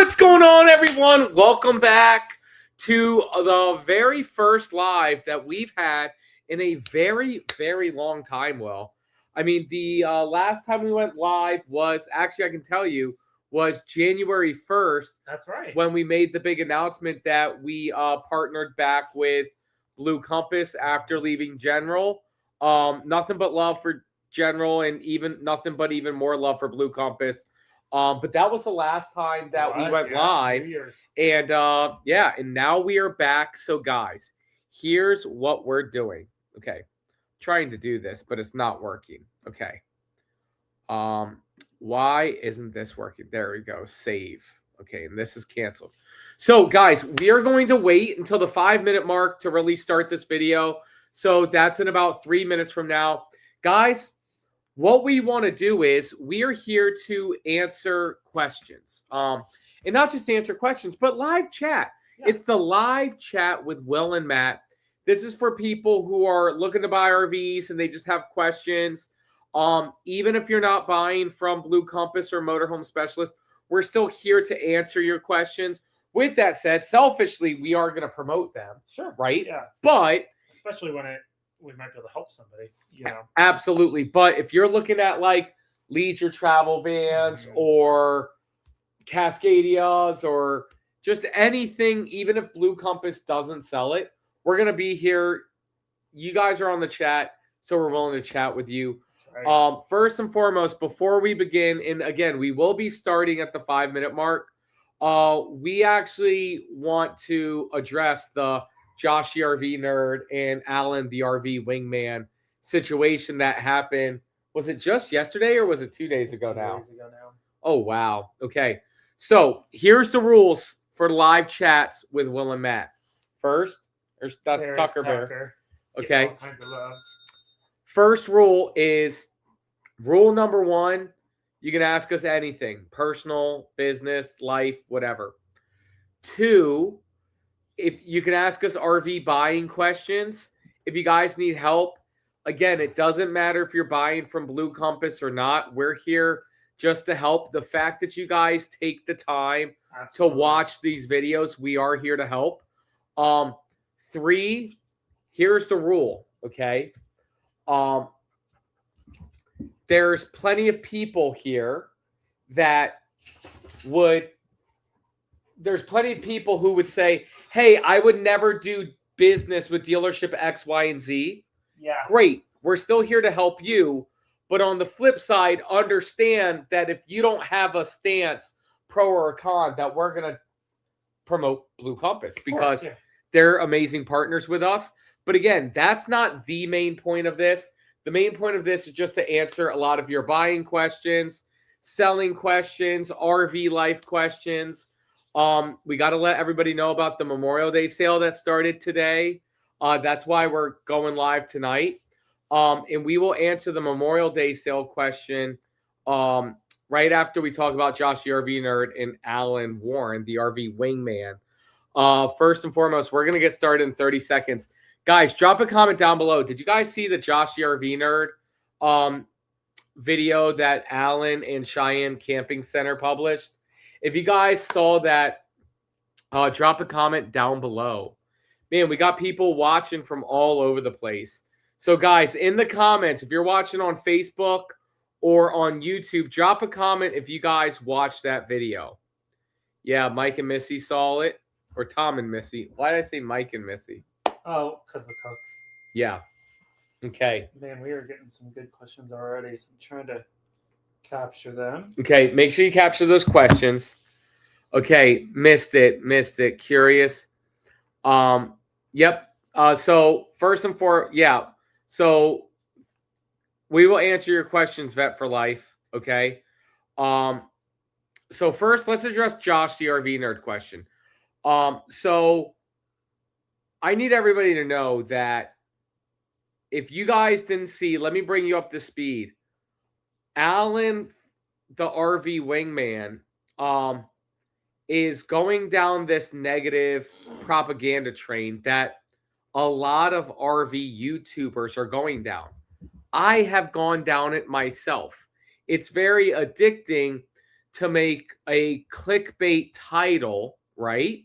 What's going on, everyone? Welcome back to the very first live that we've had in a very, very long time. Well, I mean, the last time we went live was actually, I can tell you, was January 1st. That's right. When we made the big announcement that we partnered back with Blue Compass after leaving General. Nothing but love for General, and even nothing but even more love for Blue Compass. But that was the last time that we went live. And and now we are back. So guys, here's what we're doing. Okay. Trying to do this, but it's not working. Okay. Why isn't this working? There we go. Save. Okay, and this is canceled. So guys, we are going to wait until the 5-minute mark to really start this video. So that's in about 3 minutes from now. Guys, what we want to do is we are here to answer questions. And not just answer questions, but live chat. Yeah. It's the live chat with Will and Matt. This is for people who are looking to buy RVs and they just have questions. Even if you're not buying from Blue Compass or Motorhome Specialist, we're still here to answer your questions. With that said, selfishly, we are going to promote them. Sure. Right? Yeah. But especially when we might be able to help somebody, you know. Absolutely. But if you're looking at like leisure travel vans or Cascadias or just anything, even if Blue Compass doesn't sell it, we're going to be here. You guys are on the chat, so we're willing to chat with you. Right. First and foremost, before we begin, and again, we will be starting at the 5-minute mark. We actually want to address the Josh the RV Nerd and Alan the RV Wingman situation that happened. Was it just yesterday or was it 2 days ago now? 2 days ago now. Oh, wow. Okay. So here's the rules for live chats with Will and Matt. First, that's Tucker Bear. Okay. First rule is rule number 1. You can ask us anything, personal, business, life, whatever. 2, if you can ask us RV buying questions. If you guys need help, again, it doesn't matter if you're buying from Blue Compass or not. We're here just to help. The fact that you guys take the time to watch these videos, we are here to help. 3, here's the rule, okay? There's plenty of people here that there's plenty of people who would say, hey, I would never do business with dealership X, Y, and Z. Yeah. Great. We're still here to help you. But on the flip side, understand that if you don't have a stance, pro or con, that we're going to promote Blue Compass because they're amazing partners with us. But again, that's not the main point of this. The main point of this is just to answer a lot of your buying questions, selling questions, RV life questions. We got to let everybody know about the Memorial Day sale that started today. That's why we're going live tonight. And we will answer the Memorial Day sale question right after we talk about Josh the RV Nerd and Alan Warren, the RV Wingman. First and foremost, we're going to get started in 30 seconds. Guys, drop a comment down below. Did you guys see the Josh the RV Nerd video that Alan and Cheyenne Camping Center published? If you guys saw that, drop a comment down below. Man, we got people watching from all over the place. So, guys, in the comments, if you're watching on Facebook or on YouTube, drop a comment if you guys watched that video. Yeah, Mike and Missy saw it. Or Tom and Missy. Why did I say Mike and Missy? Oh, because the cooks. Yeah. Okay. Man, we are getting some good questions already, so I'm trying to capture them. Okay, make sure you capture those questions. Okay, missed it. Curious. Yep. So first and foremost, yeah. So we will answer your questions, Vet for Life. Okay. So first, let's address Josh the RV Nerd question. So I need everybody to know that if you guys didn't see, let me bring you up to speed. Alan, the RV Wingman, is going down this negative propaganda train that a lot of RV YouTubers are going down. I have gone down it myself. It's very addicting to make a clickbait title, right?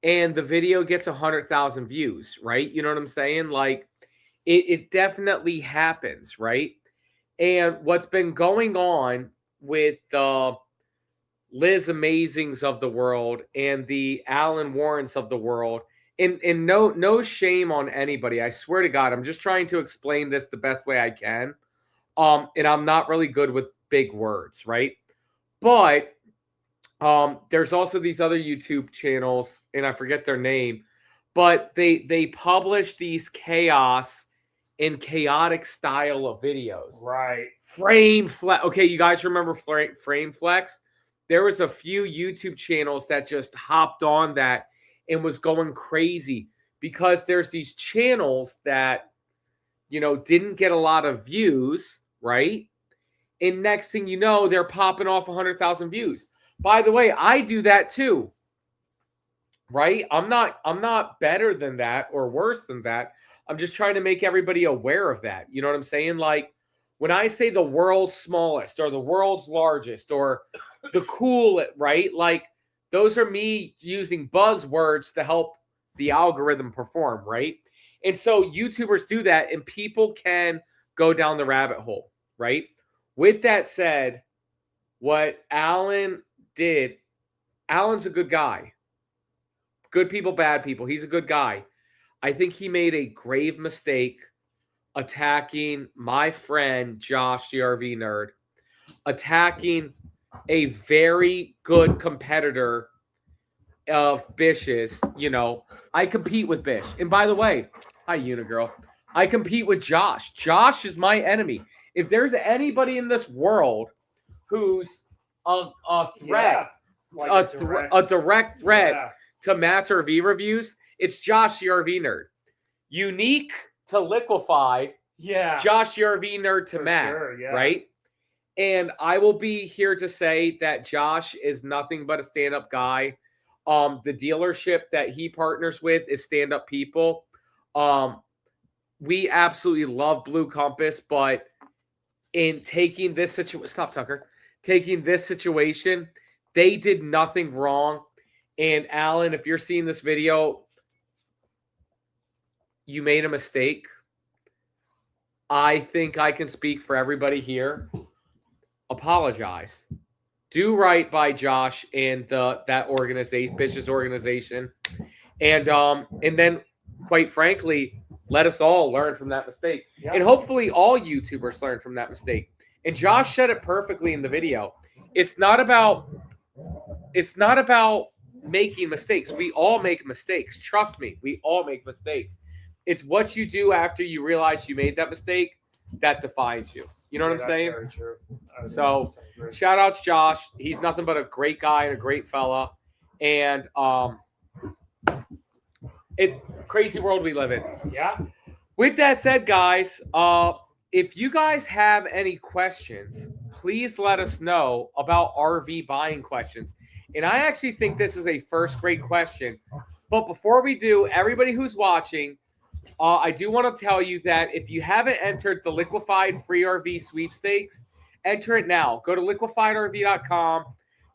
And the video gets 100,000 views, right? You know what I'm saying? Like, it definitely happens, right? And what's been going on with the Liz Amazings of the world and the Alan Warrens of the world, and no shame on anybody. I swear to God, I'm just trying to explain this the best way I can. And I'm not really good with big words, right? But there's also these other YouTube channels, and I forget their name, but they publish these chaos and chaotic style of videos. Right. Frame Flex. Okay, you guys remember Frame Flex? There was a few YouTube channels that just hopped on that and was going crazy because there's these channels that, you know, didn't get a lot of views, right? And next thing you know, they're popping off 100,000 views. By the way, I do that too. Right? I'm not better than that or worse than that. I'm just trying to make everybody aware of that. You know what I'm saying? Like, when I say the world's smallest or the world's largest or the cool, right? Like, those are me using buzzwords to help the algorithm perform, right? And so YouTubers do that and people can go down the rabbit hole, right? With that said, what Alan did, Alan's a good guy. Good people, bad people. He's a good guy. I think he made a grave mistake attacking my friend Josh, the RV nerd, attacking a very good competitor of Bish's. You know, I compete with Bish. And by the way, hi, Unigirl. I compete with Josh. Josh is my enemy. If there's anybody in this world who's a threat, like a direct threat Yeah. to Matt's RV reviews, it's Josh, the RV nerd. Unique to Liquefied, Yeah. Josh, the RV nerd to For Matt, sure, yeah. right? And I will be here to say that Josh is nothing but a stand-up guy. The dealership that he partners with is stand-up people. We absolutely love Blue Compass, but in taking this situation, stop, Tucker. Taking this situation, they did nothing wrong. And Alan, if you're seeing this video, you made a mistake. I think I can speak for everybody here. Apologize. Do right by Josh and that organization, Bish's organization. And then, quite frankly, let us all learn from that mistake. Yeah. And hopefully all YouTubers learn from that mistake. And Josh said it perfectly in the video. It's not about making mistakes. We all make mistakes. Trust me, we all make mistakes. It's what you do after you realize you made that mistake that defines you. You know what I'm That's saying? Very true. I So, 100% agree. shout outs Josh. He's nothing but a great guy and a great fella. And crazy world we live in. Yeah. With that said, guys, if you guys have any questions, please let us know about RV buying questions. And I actually think this is a first great question. But before we do, everybody who's watching, I do want to tell you that if you haven't entered the Liquefied Free RV Sweepstakes, enter it now. Go to liquefiedrv.com,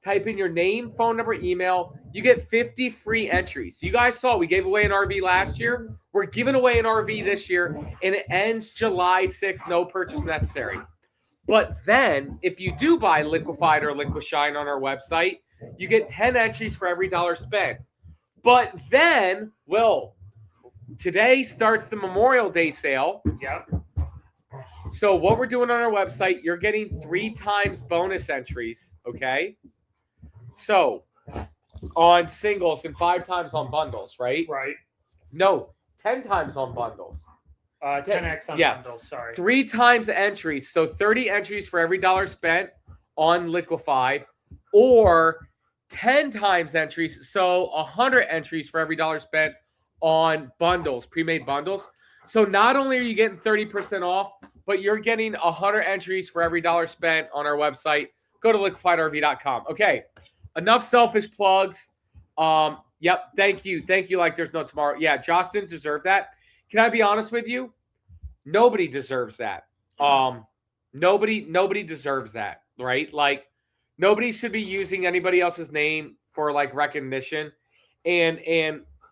type in your name, phone number, email. You get 50 free entries. You guys saw we gave away an RV last year. We're giving away an RV this year, and it ends July 6th. No purchase necessary. But then, if you do buy Liquefied or Liquishine on our website, you get 10 entries for every dollar spent. But then, today starts the Memorial Day sale. Yep. So what we're doing on our website, you're getting 3 times bonus entries, okay? So on singles and 5 times on bundles, right? Right. No, 10 times on bundles. 10x on yeah. bundles. Sorry. 3 times entries, so 30 entries for every dollar spent on Liquefied, or 10 times entries, so 100 entries for every dollar spent on bundles, pre-made bundles. So not only are you getting 30% off, but you're getting 100 entries for every dollar spent on our website. Go to liquefiedrv.com. Okay, enough selfish plugs. Yep, thank you. Like there's no tomorrow. Yeah, Josh didn't deserve that. Can I be honest with you? Nobody deserves that. Nobody deserves that, right? Like, nobody should be using anybody else's name for like recognition. And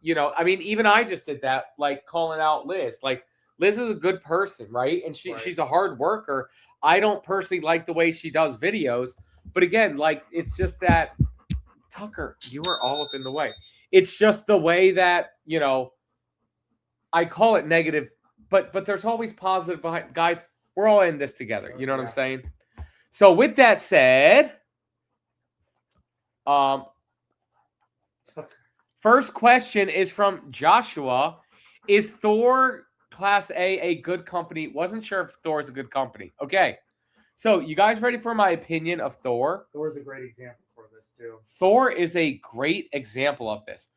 you know, I mean, even I just did that, like calling out Liz. Like Liz is a good person, right? And she's a hard worker. I don't personally like the way she does videos, but again, like it's just that Tucker, you are all up in the way. It's just the way that, you know, I call it negative, but there's always positive behind. Guys, we're all in this together. You know what I'm saying? So with that said, first question is from Joshua. Is Thor Class A good company? Wasn't sure if Thor is a good company. Okay. So you guys ready for my opinion of Thor? Thor's a great example for this too. Thor is a great example of this.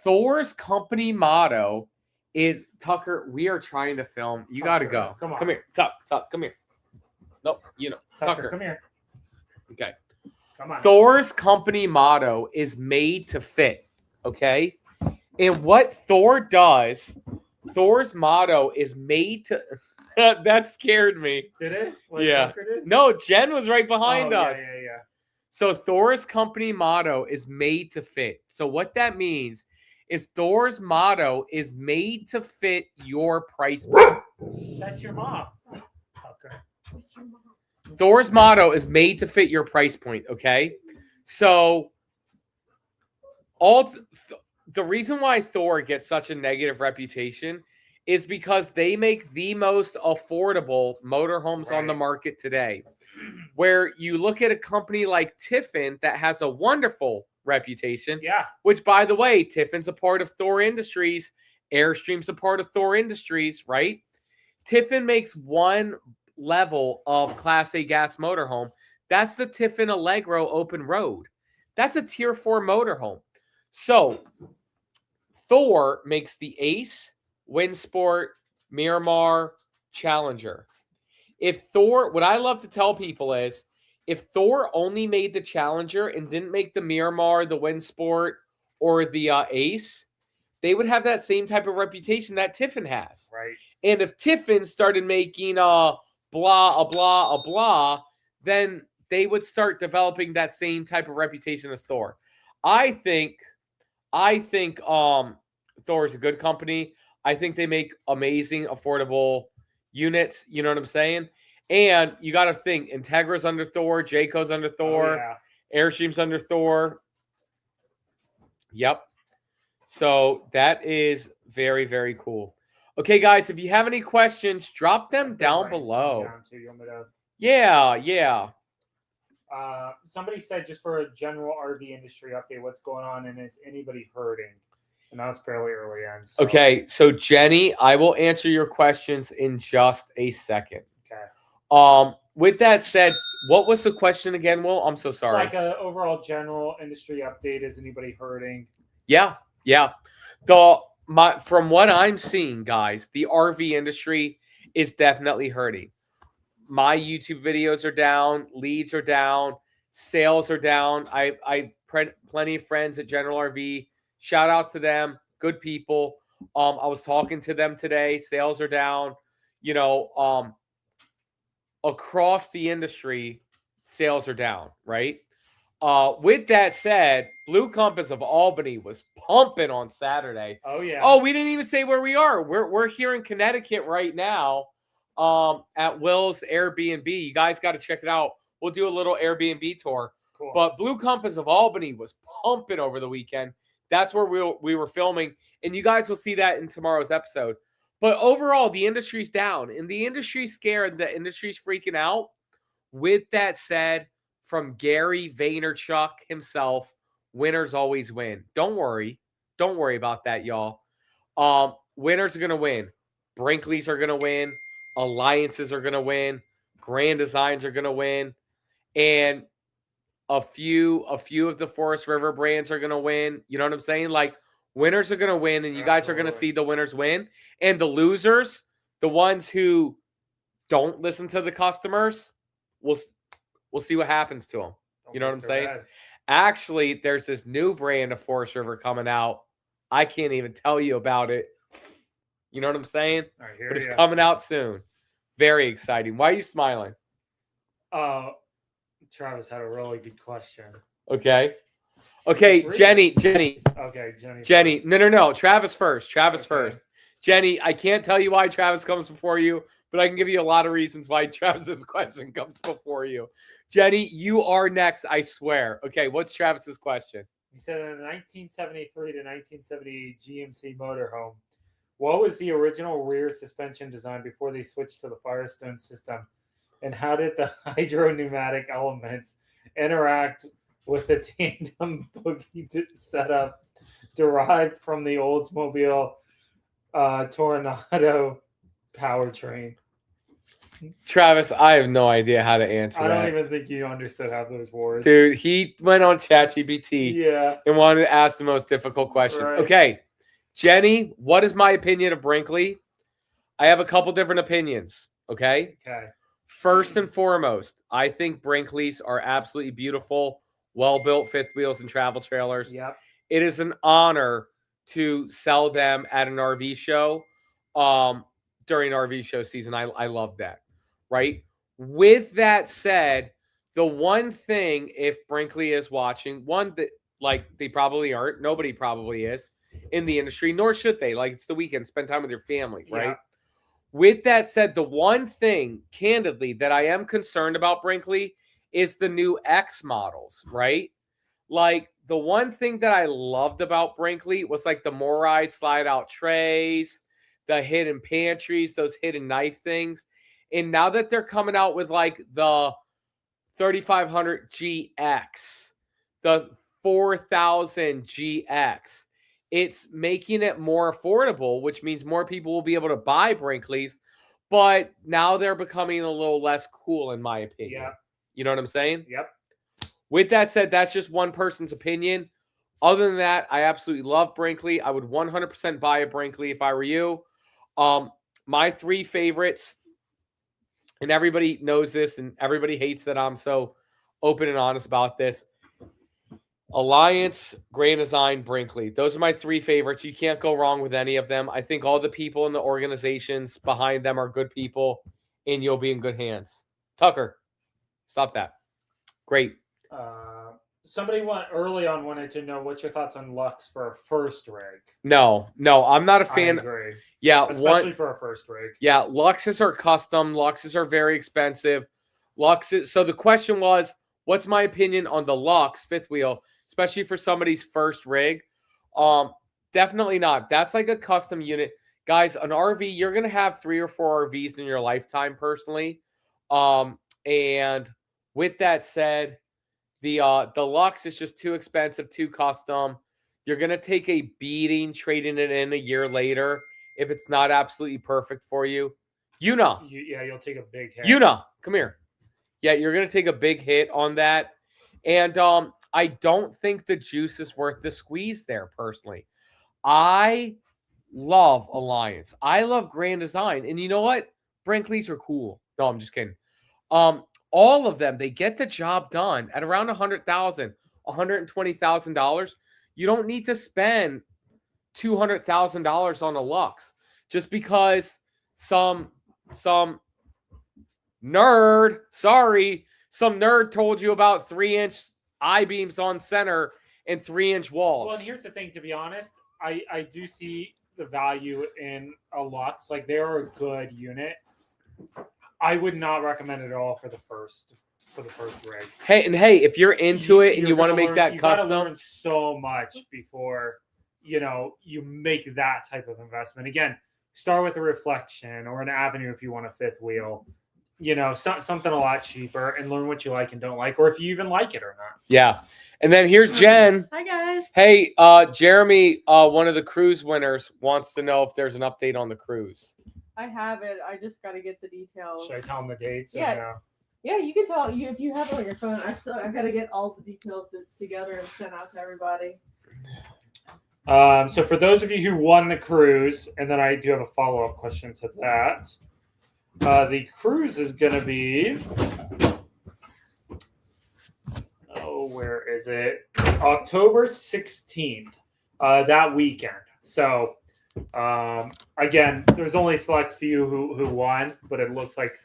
Thor's company motto is, Tucker, we are trying to film. You got to go. Come on. Come here. Tuck, come here. Nope, you know. Tucker. Come here. Okay. Come on. Thor's company motto is made to fit. Okay. And what Thor does, Thor's motto is made to. That scared me. Did it? Yeah. Tucker did? No, Jen was right behind us. Yeah. So Thor's company motto is made to fit. So what that means is Thor's motto is made to fit your price point. That's your mom. Tucker. Thor's motto is made to fit your price point, okay? So the reason why Thor gets such a negative reputation is because they make the most affordable motorhomes on the market today. Where you look at a company like Tiffin that has a wonderful reputation, which, by the way, Tiffin's a part of Thor Industries, Airstream's a part of Thor Industries, right? Tiffin makes one level of Class A gas motorhome. That's the Tiffin Allegro Open Road. That's a Tier 4 motorhome. So Thor makes the Ace, Windsport, Miramar, Challenger. If Thor, what I love to tell people is, if Thor only made the Challenger and didn't make the Miramar, the Windsport, or the Ace, they would have that same type of reputation that Tiffin has. Right. And if Tiffin started making blah, then they would start developing that same type of reputation as Thor. I think Thor is a good company. I think they make amazing, affordable units. You know what I'm saying? And you got to think, Integra's under Thor, Jayco's under Thor, Airstream's under Thor. Yep. So that is very, very cool. Okay, guys, if you have any questions, drop them down below. Yeah. Somebody said, just for a general RV industry update, what's going on and is anybody hurting? And that was fairly early on. So. Okay, so Jenny, I will answer your questions in just a second. Okay. With that said, what was the question again, Will? I'm so sorry. Like an overall general industry update. Is anybody hurting? Yeah. From what I'm seeing, guys, the RV industry is definitely hurting. My YouTube videos are down, leads are down, sales are down. I plenty of friends at General RV. Shout outs to them, good people. I was talking to them today. Sales are down. You know, across the industry, sales are down, right? With that said, Blue Compass of Albany was pumping on Saturday. Oh yeah. Oh, we didn't even say where we are. We're here in Connecticut right now, at Will's Airbnb. You guys got to check it out. We'll do a little Airbnb tour. Cool. But Blue Compass of Albany was pumping over the weekend. That's where we were filming, and you guys will see that in tomorrow's episode. But overall, the industry's down, and the industry's scared. The industry's freaking out. With that said, from Gary Vaynerchuk himself, winners always win. Don't worry about that, y'all. Winners are gonna win. Brinkley's are gonna win. Alliances are gonna win. Grand Designs are gonna win, and a few of the Forest River brands are gonna win. You know what I'm saying? Like, winners are gonna win, and you guys are gonna see the winners win, and the losers, the ones who don't listen to the customers, we'll see what happens to them. You know what I'm saying? Actually, there's this new brand of Forest River coming out. I can't even tell you about it. You know what I'm saying? But it's coming out soon. Very exciting. Why are you smiling? Travis had a really good question. Okay. Just read it. Jenny. Okay, Jenny. Jenny. No. Travis first. Travis Okay. first. Jenny, I can't tell you why Travis comes before you, but I can give you a lot of reasons why Travis's question comes before you. Jenny, you are next, I swear. Okay, what's Travis's question? He said in the 1973 to 1978 GMC motorhome, what was the original rear suspension design before they switched to the Firestone system? And how did the hydro-pneumatic elements interact with the tandem boogie setup derived from the Oldsmobile Tornado powertrain? Travis, I have no idea how to answer I that. don't even think you understood half those words. Dude, he went on ChatGPT Yeah. and wanted to ask the most difficult question. Right. Okay, Jenny, what is my opinion of Brinkley? I have a couple different opinions, okay? Okay. First and foremost, I think Brinkley's are absolutely beautiful, well-built fifth wheels and travel trailers. Yep. It is an honor to sell them at an RV show during RV show season. I love that, right? With that said, the one thing, if Brinkley is watching, one that, like, they probably aren't, nobody probably is in the industry, nor should they. Like, it's the weekend, spend time with your family, right? Yeah. With that said, the one thing, candidly, that I am concerned about Brinkley is the new X models, right? Like, the one thing that I loved about Brinkley was like the MORryde slide out trays, the hidden pantries, those hidden knife things. And now that they're coming out with like the 3500 GX, the 4000 GX, it's making it more affordable, which means more people will be able to buy Brinkley's. But now they're becoming a little less cool, in my opinion. Yep. You know what I'm saying? Yep. With that said, that's just one person's opinion. Other than that, I absolutely love Brinkley. I would 100% buy a Brinkley if I were you. My three favorites, and everybody knows this, and everybody hates that I'm so open and honest about this. Alliance, Grand Design, Brinkley. Those are my three favorites. You can't go wrong with any of them. I think all the people in the organizations behind them are good people, and you'll be in good hands. Tucker, stop that. Great. Somebody wanted to know what's your thoughts on Lux for a first rig. No, I'm not a fan. I agree. Yeah, Especially for a first rig. Yeah, Luxes are custom. Luxes are very expensive. Luxes. So the question was, what's my opinion on the Lux fifth wheel, especially for somebody's first rig? Definitely not. That's like a custom unit. Guys, an RV, you're going to have 3 or 4 RVs in your lifetime personally. And with that said, the Lux is just too expensive, too custom. You're going to take a beating trading it in a year later if it's not absolutely perfect for you. You'll take a big hit. Come here. Yeah, you're going to take a big hit on that. And I don't think the juice is worth the squeeze there, personally. I love Alliance. I love Grand Design. And you know what? Brinkley's are cool. No, I'm just kidding. All of them, they get the job done at around $100,000, $120,000. You don't need to spend $200,000 on a Lux just because some nerd told you about 3-inch I-beams on center and 3-inch walls. Well, and here's the thing, to be honest, I do see the value in a Lux. Like, they're a good unit. I would not recommend it at all for the first rig. Hey, if you're into it and you want to make that custom, you gotta learn so much before you make that type of investment. Again, start with a Reflection or an Avenue if you want a fifth wheel. Something a lot cheaper, and learn what you like and don't like, or if you even like it or not. Yeah. And then here's Jen. Hi, guys. Hey, Jeremy, one of the cruise winners, wants to know if there's an update on the cruise. I have it. I just got to get the details. Should I tell them the dates? Yeah. Or no? Yeah, you can tell if you have it on your phone. I got to get all the details together and sent out to everybody. So for those of you who won the cruise, and then I do have a follow-up question to that. The cruise is going to be, where is it? October 16th, that weekend. So, again, there's only a select few who won, but it looks like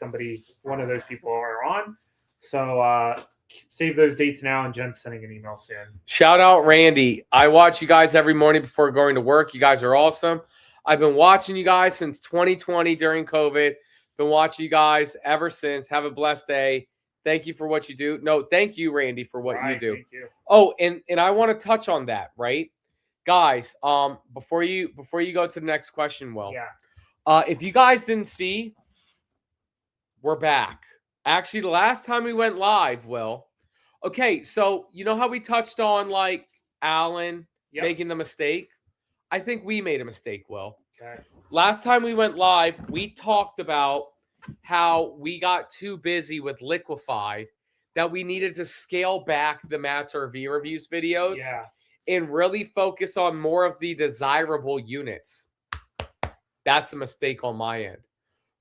one of those people are on. So, save those dates now, and Jen's sending an email soon. Shout out Randy. I watch you guys every morning before going to work. You guys are awesome. I've been watching you guys since 2020 during COVID. Been watching you guys ever since. Have a blessed day. Thank you for what you do. No, thank you, Randy, for what you do. Thank you. Oh, and I want to touch on that, right? Guys, before you go to the next question, Will. Yeah. If you guys didn't see, we're back. Actually, the last time we went live, Will. Okay, so you know how we touched on like Alan making the mistake? I think we made a mistake, Will. Okay. Last time we went live, we talked about how we got too busy with Liquefied that we needed to scale back the Matt's RV reviews videos and really focus on more of the desirable units. That's a mistake on my end.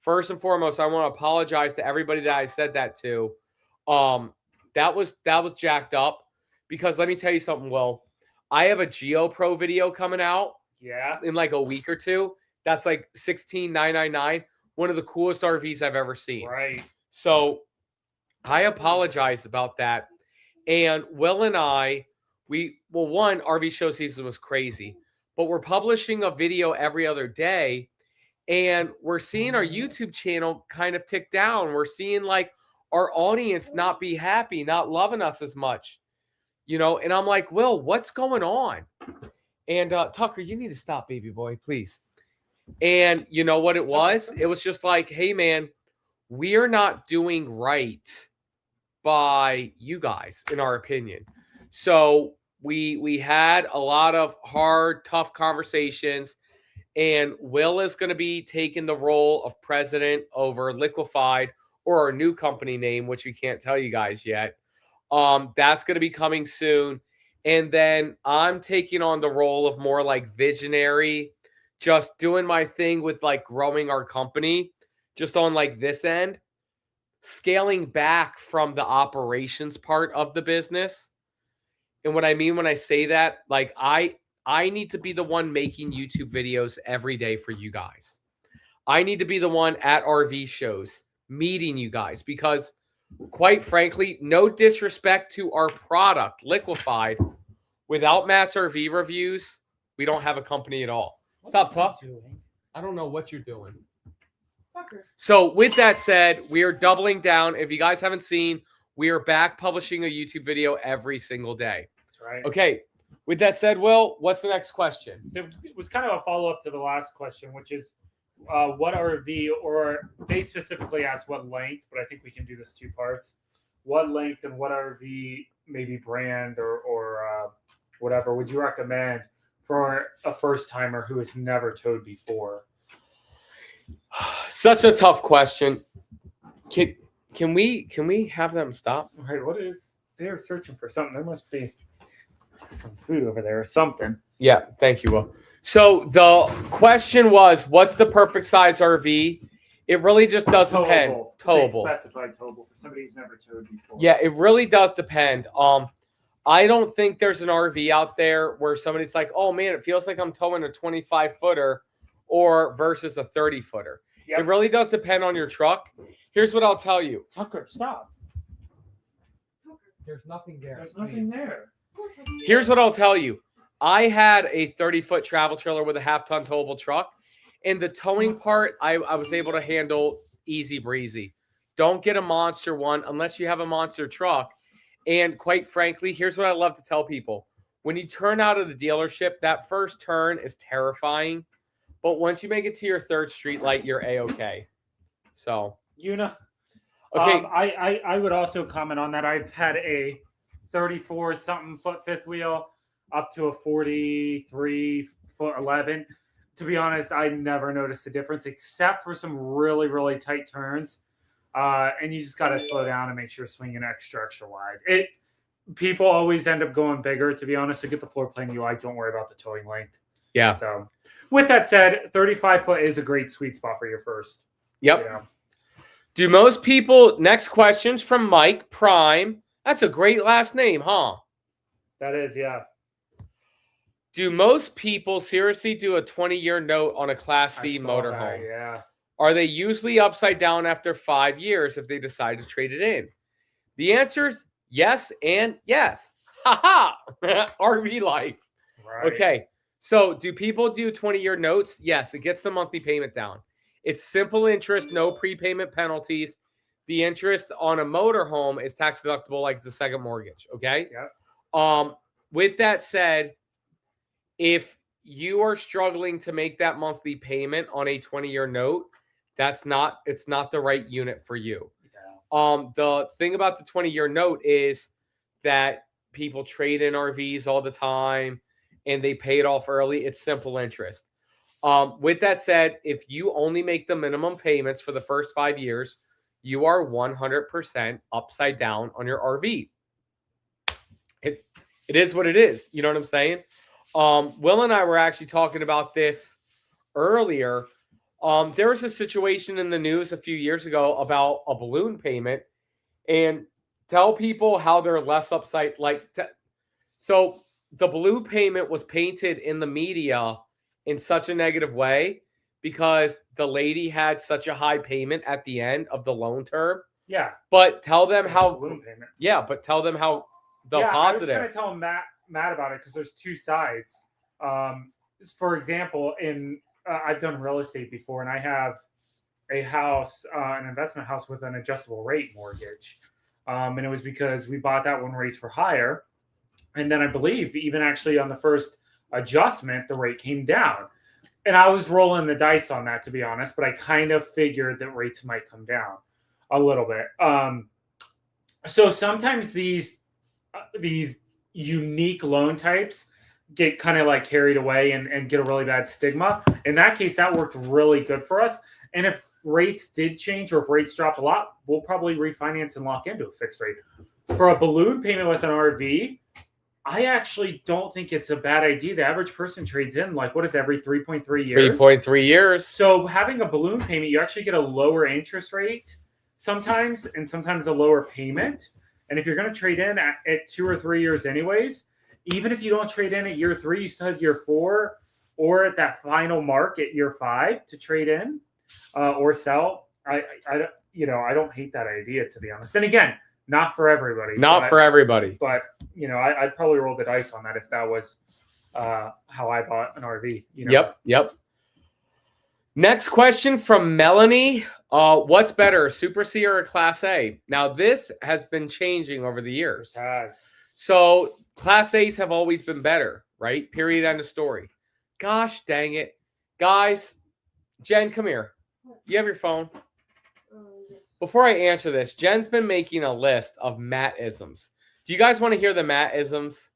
First and foremost, I want to apologize to everybody that I said that to. That was jacked up because let me tell you something, Will. I have a GeoPro video coming out in like a week or two. That's like $16,999. One of the coolest RVs I've ever seen. Right. So I apologize about that. And Will and I, one, RV show season was crazy, but we're publishing a video every other day. And we're seeing our YouTube channel kind of tick down. We're seeing like our audience not be happy, not loving us as much, you know? And I'm like, Will, what's going on? And Tucker, you need to stop, baby boy, please. And you know what it was? It was just like, hey, man, we're not doing right by you guys, in our opinion. So we had a lot of hard, tough conversations. And Will is going to be taking the role of president over Liquefied, or our new company name, which we can't tell you guys yet. That's going to be coming soon. And then I'm taking on the role of more like visionary, just doing my thing with like growing our company, just on like this end, scaling back from the operations part of the business. And what I mean when I say that, like I need to be the one making YouTube videos every day for you guys. I need to be the one at RV shows meeting you guys because, quite frankly, no disrespect to our product, Liquefied, without Matt's RV reviews, we don't have a company at all. Stop talking. I don't know what you're doing. So with that said, we are doubling down. If you guys haven't seen, we are back publishing a YouTube video every single day. That's right. Okay. With that said, Will, what's the next question? It was kind of a follow-up to the last question, which is what RV, or they specifically asked what length, but I think we can do this two parts. What length and what RV, maybe brand or whatever, would you recommend for a first-timer who has never towed before? Such a tough question. Can we have them stop? All right, what is... They're searching for something. There must be some food over there or something. Yeah, thank you, Will. So the question was, what's the perfect size RV? It really just does depend. Towable. Specified towable for somebody who's never towed before. Yeah, it really does depend. I don't think there's an RV out there where somebody's like, oh man, it feels like I'm towing a 25-footer or versus a 30-footer. Yep. It really does depend on your truck. Here's what I'll tell you. Tucker, stop. There's nothing there. There's nothing there. Here's what I'll tell you. I had a 30-foot travel trailer with a half-ton towable truck, and the towing part I was able to handle easy breezy. Don't get a monster one unless you have a monster truck. And quite frankly, here's what I love to tell people. When you turn out of the dealership, that first turn is terrifying. But once you make it to your third street light, you're A-okay. So. You know. Okay. I would also comment on that. I've had a 34-something foot fifth wheel up to a 43 foot 11. To be honest, I never noticed a difference except for some really, really tight turns. And you just got to slow down and make sure you're swinging extra wide. People always end up going bigger, to be honest, to get the floor plan you like. Don't worry about the towing length. Yeah. So with that said, 35 foot is a great sweet spot for your first. Yep. You know. Do most people, next question's from Mike Prime. That's a great last name, huh? That is, yeah. Do most people seriously do a 20-year note on a Class C motorhome? Yeah. Are they usually upside down after 5 years if they decide to trade it in? The answer is Yes and yes. Haha. RV life. Right. Okay. So do people do 20-year notes? Yes, it gets the monthly payment down. It's simple interest, no prepayment penalties. The interest on a motorhome is tax deductible like it's a second mortgage. Okay. Yep. With that said, if you are struggling to make that monthly payment on a 20-year note, it's not the right unit for you. Yeah. The thing about the 20-year note is that people trade in RVs all the time and they pay it off early. It's simple interest. With that said, if you only make the minimum payments for the first 5 years, you are 100% upside down on your RV. It is what it is. You know what I'm saying? Will and I were actually talking about this earlier. There was a situation in the news a few years ago about a balloon payment, and tell people how they're less upside. So the balloon payment was painted in the media in such a negative way because the lady had such a high payment at the end of the loan term. Yeah. But tell them how. Balloon payment. Yeah, but tell them how the yeah, positive. I was going to tell Matt about it because there's two sides. For example, I've done real estate before, and I have a house, an investment house with an adjustable rate mortgage, and it was because we bought that when rates were higher, and then I believe even actually on the first adjustment, the rate came down, and I was rolling the dice on that, to be honest, but I kind of figured that rates might come down a little bit. So sometimes these unique loan types get kind of like carried away and get a really bad stigma. In that case, that worked really good for us. And if rates did change or if rates dropped a lot, we'll probably refinance and lock into a fixed rate. For a balloon payment with an RV, I actually don't think it's a bad idea. The average person trades in every 3.3 years? 3.3 years. So having a balloon payment, you actually get a lower interest rate sometimes, and sometimes a lower payment. And if you're going to trade in at 2 or 3 years anyways, even if you don't trade in at year 3, you still have year 4 or at that final mark at year 5 to trade in or sell. I don't hate that idea, to be honest. And again, not for everybody. For everybody. But, I'd probably roll the dice on that if that was how I bought an RV. Yep. Next question from Melanie. What's better, Super C or a Class A? Now, this has been changing over the years. It has. So Class A's have always been better, right? Period. End of story. Gosh dang it. Guys, Jen, come here. You have your phone? Before I answer this, Jen's been making a list of Matt-isms. Do you guys want to hear the Matt-isms?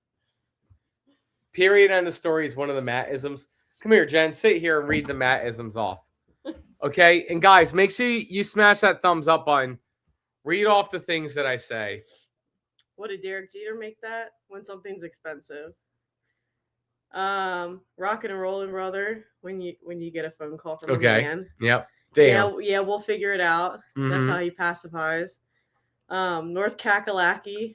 Period. End of story is one of the Matt-isms. Come here, Jen. Sit here and read the Matt-isms off. Okay? And guys, make sure you smash that thumbs up button. Read off the things that I say. What did Derek Jeter make that? When something's expensive. Rockin' and Rollin' Brother. When you get a phone call from a man. Yep. Damn. Yeah, we'll figure it out. Mm-hmm. That's how he pacifies. North Kakalaki.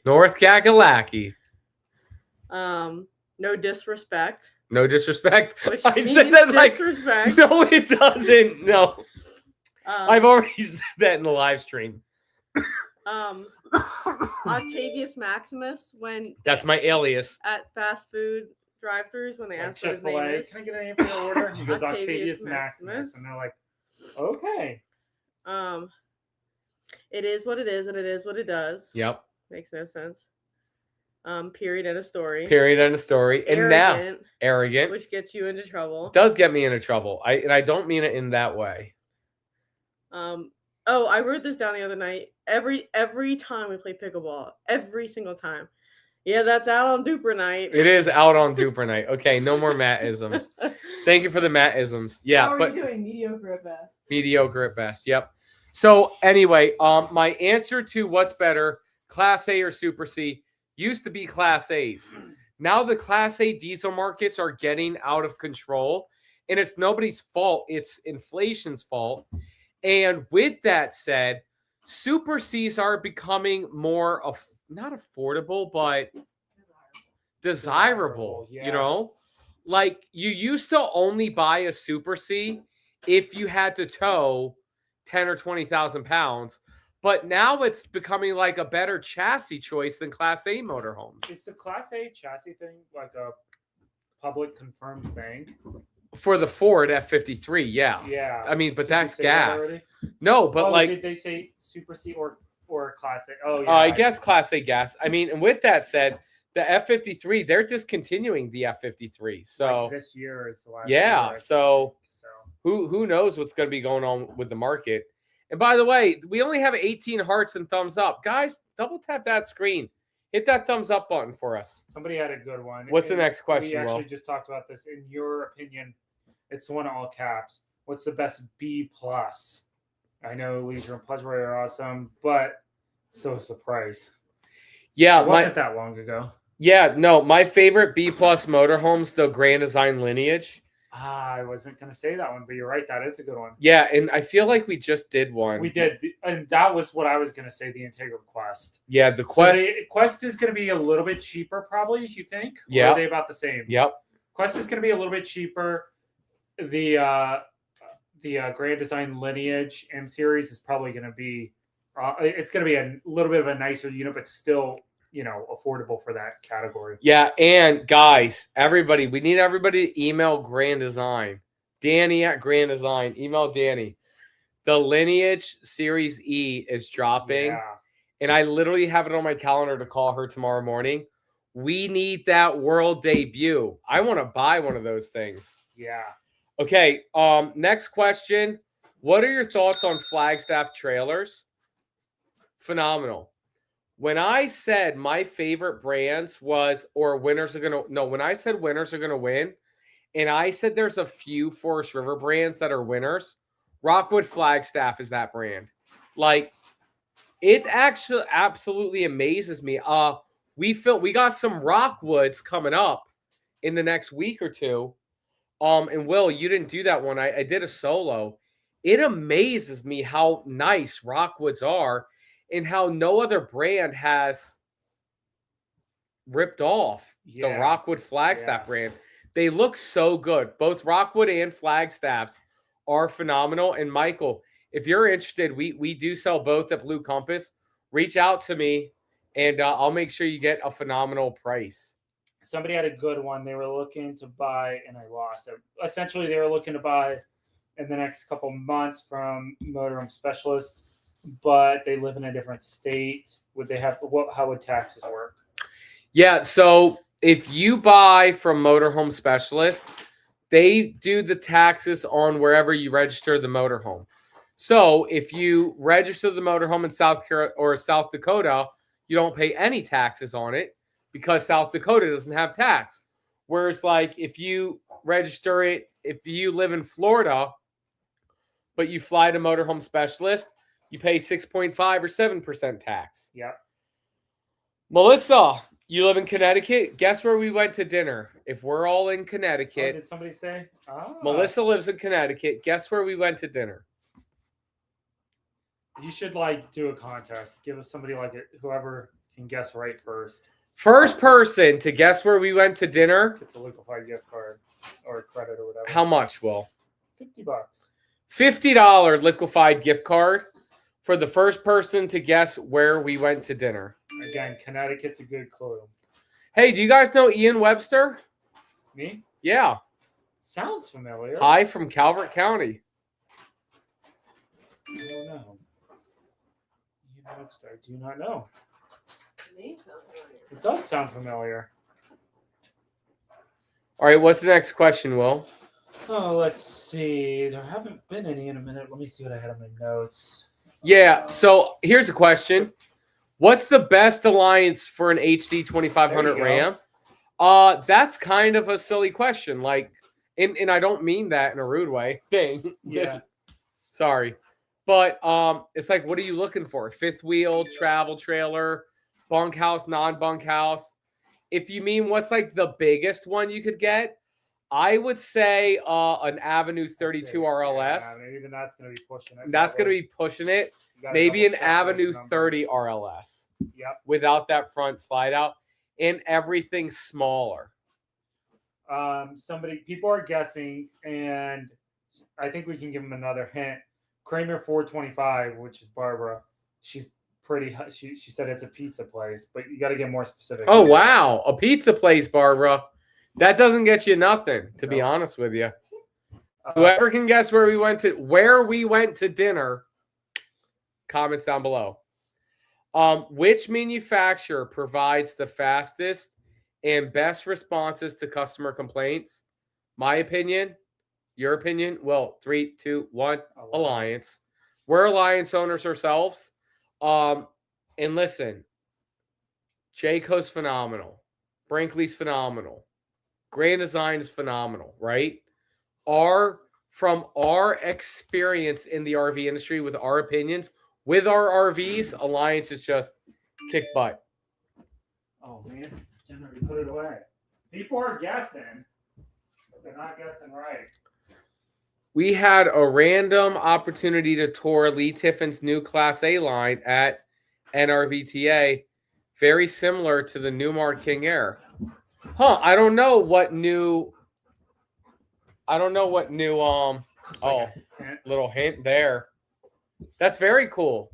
No disrespect. No disrespect. Which I means said that disrespect. No, it doesn't. No. I've already said that in the live stream. Octavius Maximus that's my alias at fast food drive-thrus when they ask what his name is. Can I get a name for the order? He goes Octavius Maximus, and they're like, okay. It is what it is, and it is what it does. Yep. Makes no sense. Period. End of story. Period. End of story. And arrogant, which gets you into trouble. Does get me into trouble. I don't mean it in that way. I wrote this down the other night. Every time we play pickleball, every single time. Yeah, that's out on Duper night. It is out on Duper night. Okay, no more Matt-isms. Thank you for the Matt-isms. Yeah, how are you doing? Mediocre at best. Mediocre at best. Yep. So anyway, my answer to what's better, Class A or Super C, used to be Class A's. Now the Class A diesel markets are getting out of control, and it's nobody's fault. It's inflation's fault. And with that said, Super C's are becoming more of not affordable, but desirable. Yeah. You know, like you used to only buy a Super C if you had to tow 10 or 20,000 pounds. but now it's becoming like a better chassis choice than Class A motorhomes. Is the Class A chassis thing like a public confirmed thing? For the Ford F-53, yeah. Yeah. I mean, but Did you that's say that gas. already? No, but Oh, like, did they say Super C or Class A? Oh, yeah. I guess Class A gas. I mean, and with that said, the F-53, they're discontinuing the F-53. So, like this year is the last yeah, year, I so think, who knows what's going to be going on with the market. And by the way, we only have 18 hearts and thumbs up. Guys, double tap that screen. Hit that thumbs up button for us. Somebody had a good one. What's the And next question, We actually Will? just talked about this. In your opinion, it's the one in all caps. What's the best B plus? I know Leisure and Pleasure are awesome, but so is the price. Yeah, It wasn't that long ago. my favorite B plus motorhomes, the Grand Design Lineage. I wasn't gonna say that one, but you're right. That is a good one. Yeah, and I feel like we just did one. We did, and that was what I was gonna say. The Integra Quest. Yeah, the So Quest. the Quest is gonna be a little bit cheaper, probably. You think? Or Yeah. are they about the same? Yep. Quest is gonna be a little bit cheaper. The Grand Design Lineage M series is probably gonna be. It's gonna be a little bit of a nicer unit, but still, affordable for that category. Yeah, and guys, everybody, we need everybody to email Grand Design. Danny at Grand Design. Email Danny. The Lineage Series E is dropping, Yeah. and I literally have it on my calendar to call her tomorrow morning. We need that world debut. I want to buy one of those things. Yeah. Okay, next question. What are your thoughts on Flagstaff trailers? Phenomenal. When I said my favorite brands was, or winners are going to, no, when I said winners are going to win, and I said there's a few Forest River brands that are winners, Rockwood Flagstaff is that brand. Like, it actually absolutely amazes me. We got some Rockwoods coming up in the next week or two. And Will, you didn't do that one. I did a solo. It amazes me how nice Rockwoods are and how no other brand has ripped off the Rockwood Flagstaff brand. They look so good. Both Rockwood and Flagstaffs are phenomenal. And Michael, if you're interested, we do sell both at Blue Compass. Reach out to me, and I'll make sure you get a phenomenal price. Somebody had a good one. They were looking to buy, and I lost it. Essentially, they were looking to buy in the next couple months from Motorhome Specialist, but they live in a different state. Would they have how would taxes work? Yeah, so if you buy from Motorhome Specialist, they do the taxes on wherever you register the motorhome. So if you register the motorhome in South Carolina or South Dakota, you don't pay any taxes on it because South Dakota doesn't have tax. Whereas, like, if you register it, if you live in Florida, but you fly to Motorhome Specialist, you pay 6.5 or 7% tax. Yeah. Melissa, you live in Connecticut. Guess where we went to dinner? If we're all in Connecticut. Did somebody say? Melissa lives in Connecticut. Guess where we went to dinner? You should do a contest. Give us somebody whoever can guess right first. First person to guess where we went to dinner. It's a liquefied gift card or credit or whatever. How much, Will? $50. $50 liquefied gift card for the first person to guess where we went to dinner. Again, Connecticut's a good clue. Hey, do you guys know Ian Webster? Me? Yeah. Sounds familiar. Hi from Calvert County. I don't know. Ian Webster, I do not know. Name sounds familiar. It does sound familiar. All right, what's the next question, Will? Oh, let's see. There haven't been any in a minute. Let me see what I had on my notes. Yeah, so here's a question. What's the best alliance for an HD 2500 There you Ram? That's kind of a silly question. Like, and I don't mean that in a rude way. Thing. Yeah. Sorry. But it's like, what are you looking for? Fifth wheel, travel trailer, bunkhouse, non-bunkhouse? If you mean what's like the biggest one you could get, I would say an Avenue 32 RLS. Yeah, even that's going to be pushing it. That's going to be pushing it. You gotta Maybe an double check those Avenue numbers. 30 RLS. Yep. Without that front slide out and everything smaller. People are guessing, and I think we can give them another hint. Kramer 425, which is Barbara, she's pretty. She said it's a pizza place, but you got to get more specific. Oh, wow. A pizza place, Barbara. That doesn't get you nothing, to be No. honest with you. Whoever can guess where we went to dinner, comments down below. Which manufacturer provides the fastest and best responses to customer complaints? My opinion, your opinion. Well, 3, 2, 1. Alliance. We're Alliance owners ourselves. And listen, Jayco's phenomenal. Brinkley's phenomenal. Grand Design is phenomenal, right? From our experience in the RV industry with our opinions, with our RVs, Alliance is just kick butt. Oh man, Jen already put it away. People are guessing, but they're not guessing right. We had a random opportunity to tour Lee Tiffin's new Class A line at NRVTA, very similar to the Newmar King Air. I don't know what new It's like a hint. little hint there. That's very cool.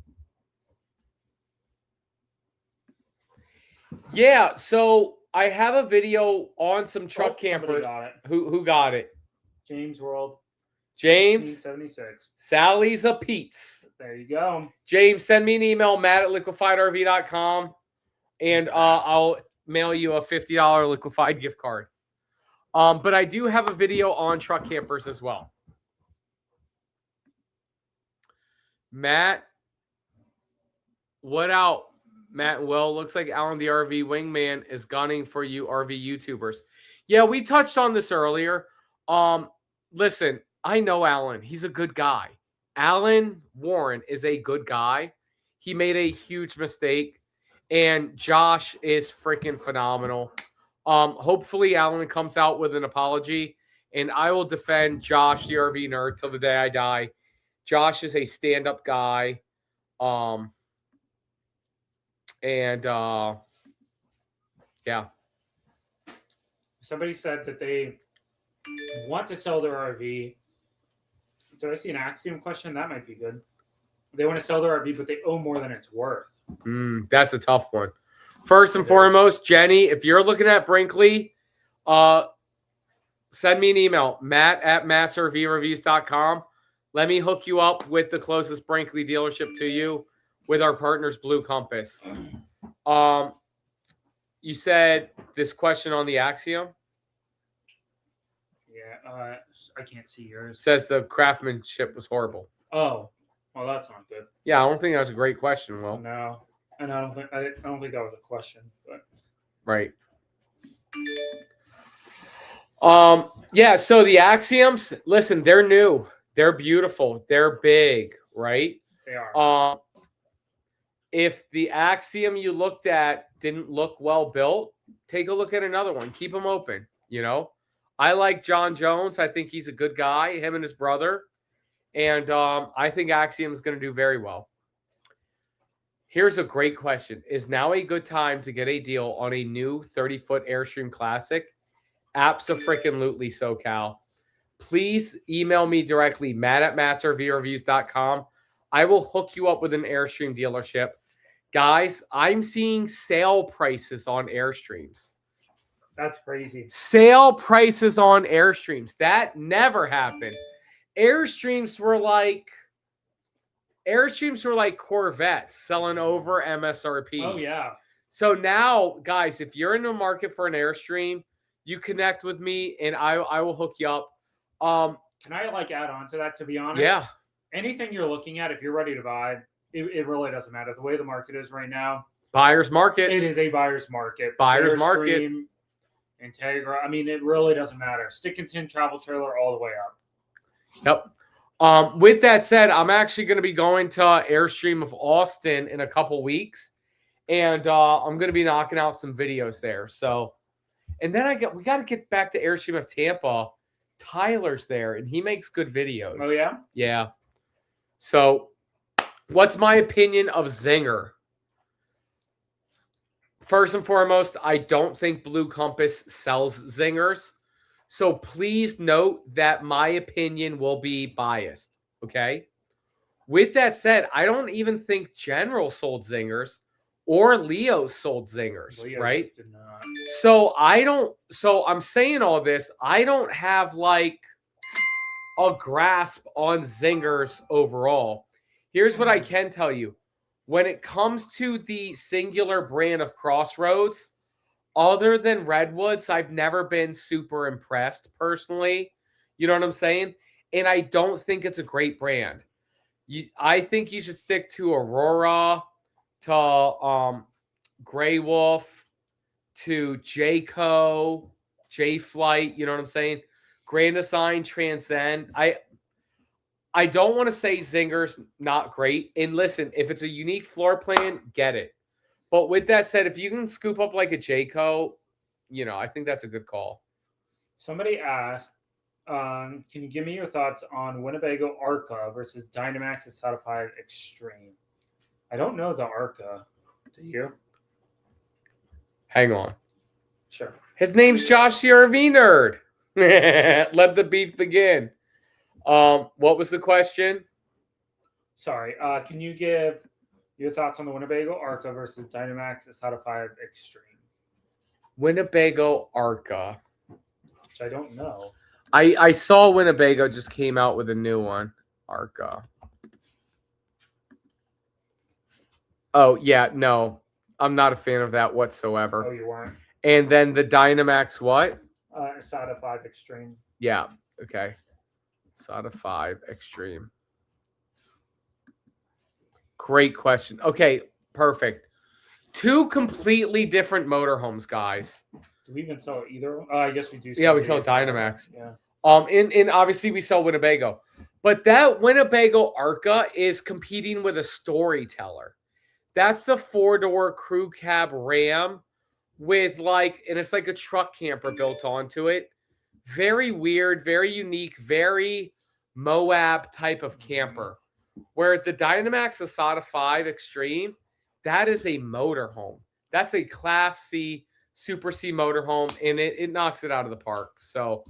Yeah, so I have a video on some truck somebody campers. got it. Who got it? James World. James. 1976. Sally's a Pete's. There you go. James, send me an email, matt@liquefiedrv.com, and I'll mail you a $50 liquefied gift card. But I do have a video on truck campers as well. Matt, what out? Matt, well, looks like Alan the RV Wingman is gunning for you RV YouTubers. Yeah, we touched on this earlier. Listen, I know Alan. He's a good guy. Alan Warren is a good guy. He made a huge mistake. And Josh is freaking phenomenal. Hopefully Alan comes out with an apology. And I will defend Josh, the RV nerd, till the day I die. Josh is a stand-up guy. Yeah. Somebody said that they want to sell their RV. Did I see an Axiom question? That might be good. They want to sell their RV, but they owe more than it's worth. That's a tough one. First and foremost, Jenny, if you're looking at Brinkley, send me an email, matt@mattsrvreviews.com. Let me hook you up with the closest Brinkley dealership to you with our partners, Blue Compass. You said this question on the Axiom? Yeah, I can't see yours. Says the craftsmanship was horrible. Oh, well, that's not good. Yeah, I don't think that was a great question, Will. No, and I don't think that was a question, but Right. Yeah, so the Axioms, listen, they're new. They're beautiful. They're big, right? they are. If the Axiom you looked at didn't look well built, take a look at another one. Keep them open, you know? I like John Jones. I think he's a good guy, him and his brother. And I think Axiom is going to do very well. Here's a great question. Is now a good time to get a deal on a new 30-foot Airstream Classic? Abso-freaking-lutely, SoCal. Please email me directly, matt@mattsrvreviews.com. I will hook you up with an Airstream dealership. Guys, I'm seeing sale prices on Airstreams. That's crazy. Sale prices on Airstreams. That never happened. Airstreams were like Corvettes selling over MSRP. Oh, yeah. So now, guys, if you're in the market for an Airstream, you connect with me and I will hook you up. Can I add on to that, to be honest? Yeah. Anything you're looking at, if you're ready to buy, it really doesn't matter. The way the market is right now, Buyer's market. it is a buyer's market. Buyer's Airstream, market. Integra. I mean, it really doesn't matter. Stick and tin travel trailer all the way up. Yep. With that said, I'm actually going to be going to Airstream of Austin in a couple weeks, and I'm going to be knocking out some videos there. So, and then we got to get back to Airstream of Tampa. Tyler's there, and he makes good videos. Oh, yeah? Yeah. So, what's my opinion of Zinger? First and foremost, I don't think Blue Compass sells Zingers. So please note that my opinion will be biased, okay? With that said, I don't even think General sold zingers or Leo sold zingers, Leos right? did not. So I'm saying all this, I don't have like a grasp on zingers overall. Here's what I can tell you. When it comes to the singular brand of Crossroads, other than Redwoods, I've never been super impressed personally. You know what I'm saying? And I don't think it's a great brand. I think you should stick to Aurora, to Grey Wolf, to Jayco, J-Flight, you know what I'm saying? Grand Design, Transcend. I don't want to say Zinger's not great. And listen, if it's a unique floor plan, get it. But with that said, if you can scoop up like a Jayco, I think that's a good call. Somebody asked, can you give me your thoughts on Winnebago Arca versus Dynamax Asada 5 Extreme? I don't know the Arca. Do you? Hang on. Sure. His name's Josh the RV Nerd. Let the beef begin. What was the question? Sorry. Can you give your thoughts on the Winnebago Arca versus Dynamax Asada 5 Extreme? Winnebago Arca. Which I don't know. I saw Winnebago just came out with a new one. Arca. Oh, yeah, no. I'm not a fan of that whatsoever. Oh, you weren't? And then the Dynamax what? Asada 5 Extreme. Yeah, okay. Asada 5 Extreme. Great question. Okay, perfect. Two completely different motorhomes, guys. Do we even sell either? I guess we do. Yeah, we sell Dynamax. Yeah. And obviously we sell Winnebago. But that Winnebago Arca is competing with a storyteller. That's the 4-door crew cab Ram with and it's like a truck camper built onto it. Very weird, very unique, very Moab type of camper. Where the Dynamax Asada 5 Extreme, that is a motorhome. That's a Class C, Super C motorhome, and it knocks it out of the park. So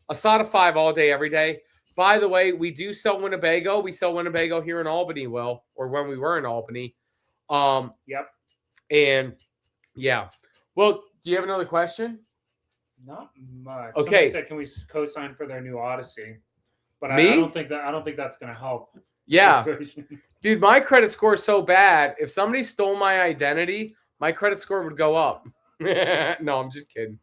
Asada 5 all day, every day. By the way, we do sell Winnebago. We sell Winnebago here in Albany, or when we were in Albany. Yep. And yeah. Well, do you have another question? Not much. Okay. Somebody said, can we co-sign for their new Odyssey? But Me? I don't think that's going to help. Yeah. Dude, my credit score is so bad. If somebody stole my identity, my credit score would go up. No, I'm just kidding.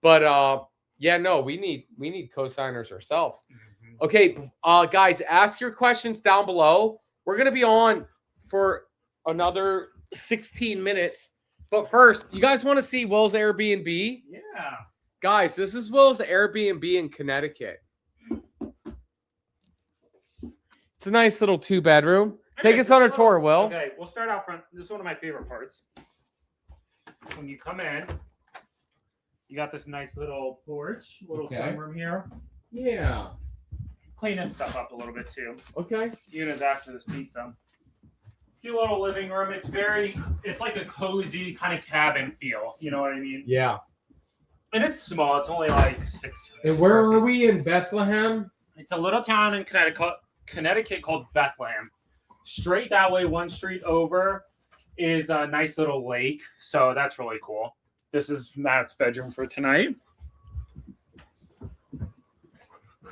But yeah, no, we need co-signers ourselves. Mm-hmm. Okay, guys, ask your questions down below. We're going to be on for another 16 minutes. But first, you guys want to see Will's Airbnb? Yeah. Guys, this is Will's Airbnb in Connecticut. It's a nice little 2-bedroom. Take us on a tour, Will. Okay, we'll start out front. This is one of my favorite parts. When you come in, you got this nice little porch, little sunroom here. Yeah. Cleaning stuff up a little bit too. Okay. Units after this pizza. Cute little living room. It's like a cozy kind of cabin feel. You know what I mean? Yeah. And it's small. It's only like 6. And where are we in Bethlehem? It's a little town in Connecticut called Bethlehem. Straight that way, one street over, is a nice little lake. So that's really cool. This is Matt's bedroom for tonight.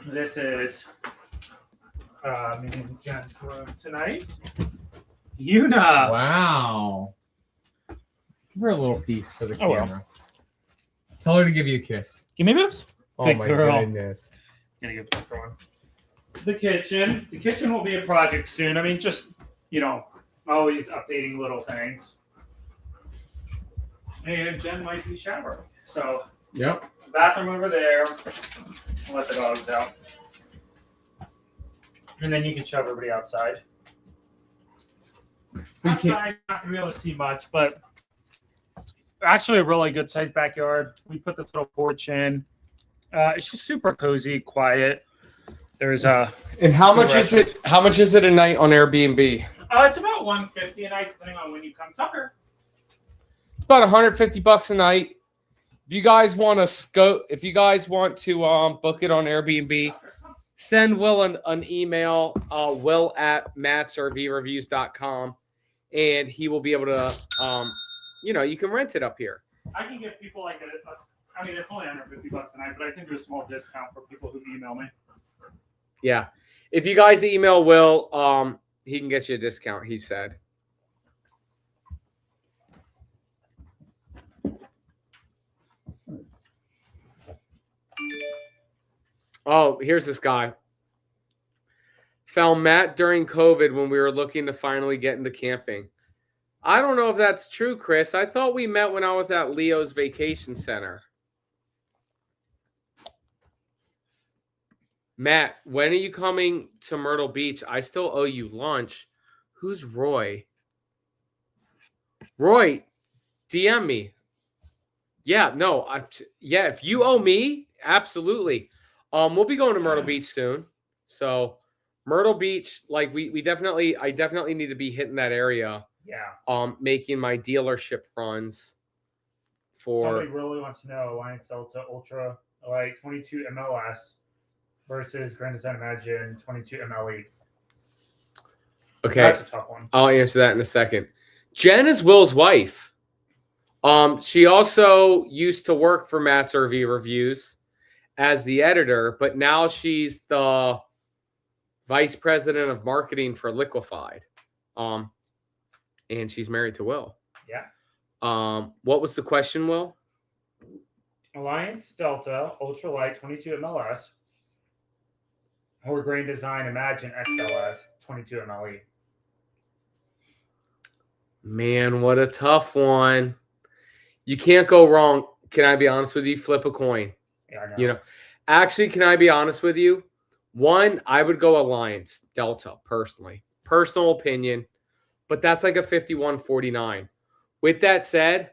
This is me and Jen's room tonight. Una. Wow. Give her a little piece for the Oh, well. camera. Tell her to give you a kiss. Give me moves. Oh Big my girl. goodness. Gonna give that one. The kitchen. The kitchen will be a project soon. I mean, just, always updating little things. And Jen might be showering. So, Yep. bathroom over there. I'll let the dogs out. And then you can show everybody outside. Outside, not gonna be able to see much, but actually a really good sized backyard. We put this little porch in. It's just super cozy, quiet. There's a. And how much is it? How much is it a night on Airbnb? It's about $150 a night, depending on when you come. Tucker. It's about $150 a night. If you guys want to book it on Airbnb, send Will an email, will@mattsrvreviews.com, and he will be able to, you can rent it up here. I can give people like I mean, it's only $150 a night, but I can do a small discount for people who email me. Yeah. If you guys email Will, he can get you a discount, he said. Oh, here's this guy. Found Matt during COVID when we were looking to finally get into camping. I don't know if that's true, Chris. I thought we met when I was at Leo's Vacation Center. Matt, when are you coming to Myrtle Beach? I still owe you lunch. Who's Roy? Roy, DM me. Yeah, no, if you owe me, absolutely. We'll be going to Myrtle Beach soon. So Myrtle Beach, like I definitely need to be hitting that area. Yeah. Making my dealership runs for. Somebody really wants to know Alliance Delta Ultra Light 22 MLS versus Grand Design Imagine 22 MLE. Okay, That's a tough one. I'll answer that in a second. Jen is Will's wife. She also used to work for Matt's RV Reviews as the editor, but now she's the vice president of marketing for Liquefied. And she's married to Will. Yeah. What was the question, Will? Alliance Delta Ultralight 22 MLS or Grand Design Imagine XLS 22 MLE. Man, what a tough one. You can't go wrong. Can I be honest with you? Flip a coin. Yeah, I know. Actually, can I be honest with you? One, I would go Alliance Delta personally. Personal opinion. But that's like a 51-49. With that said,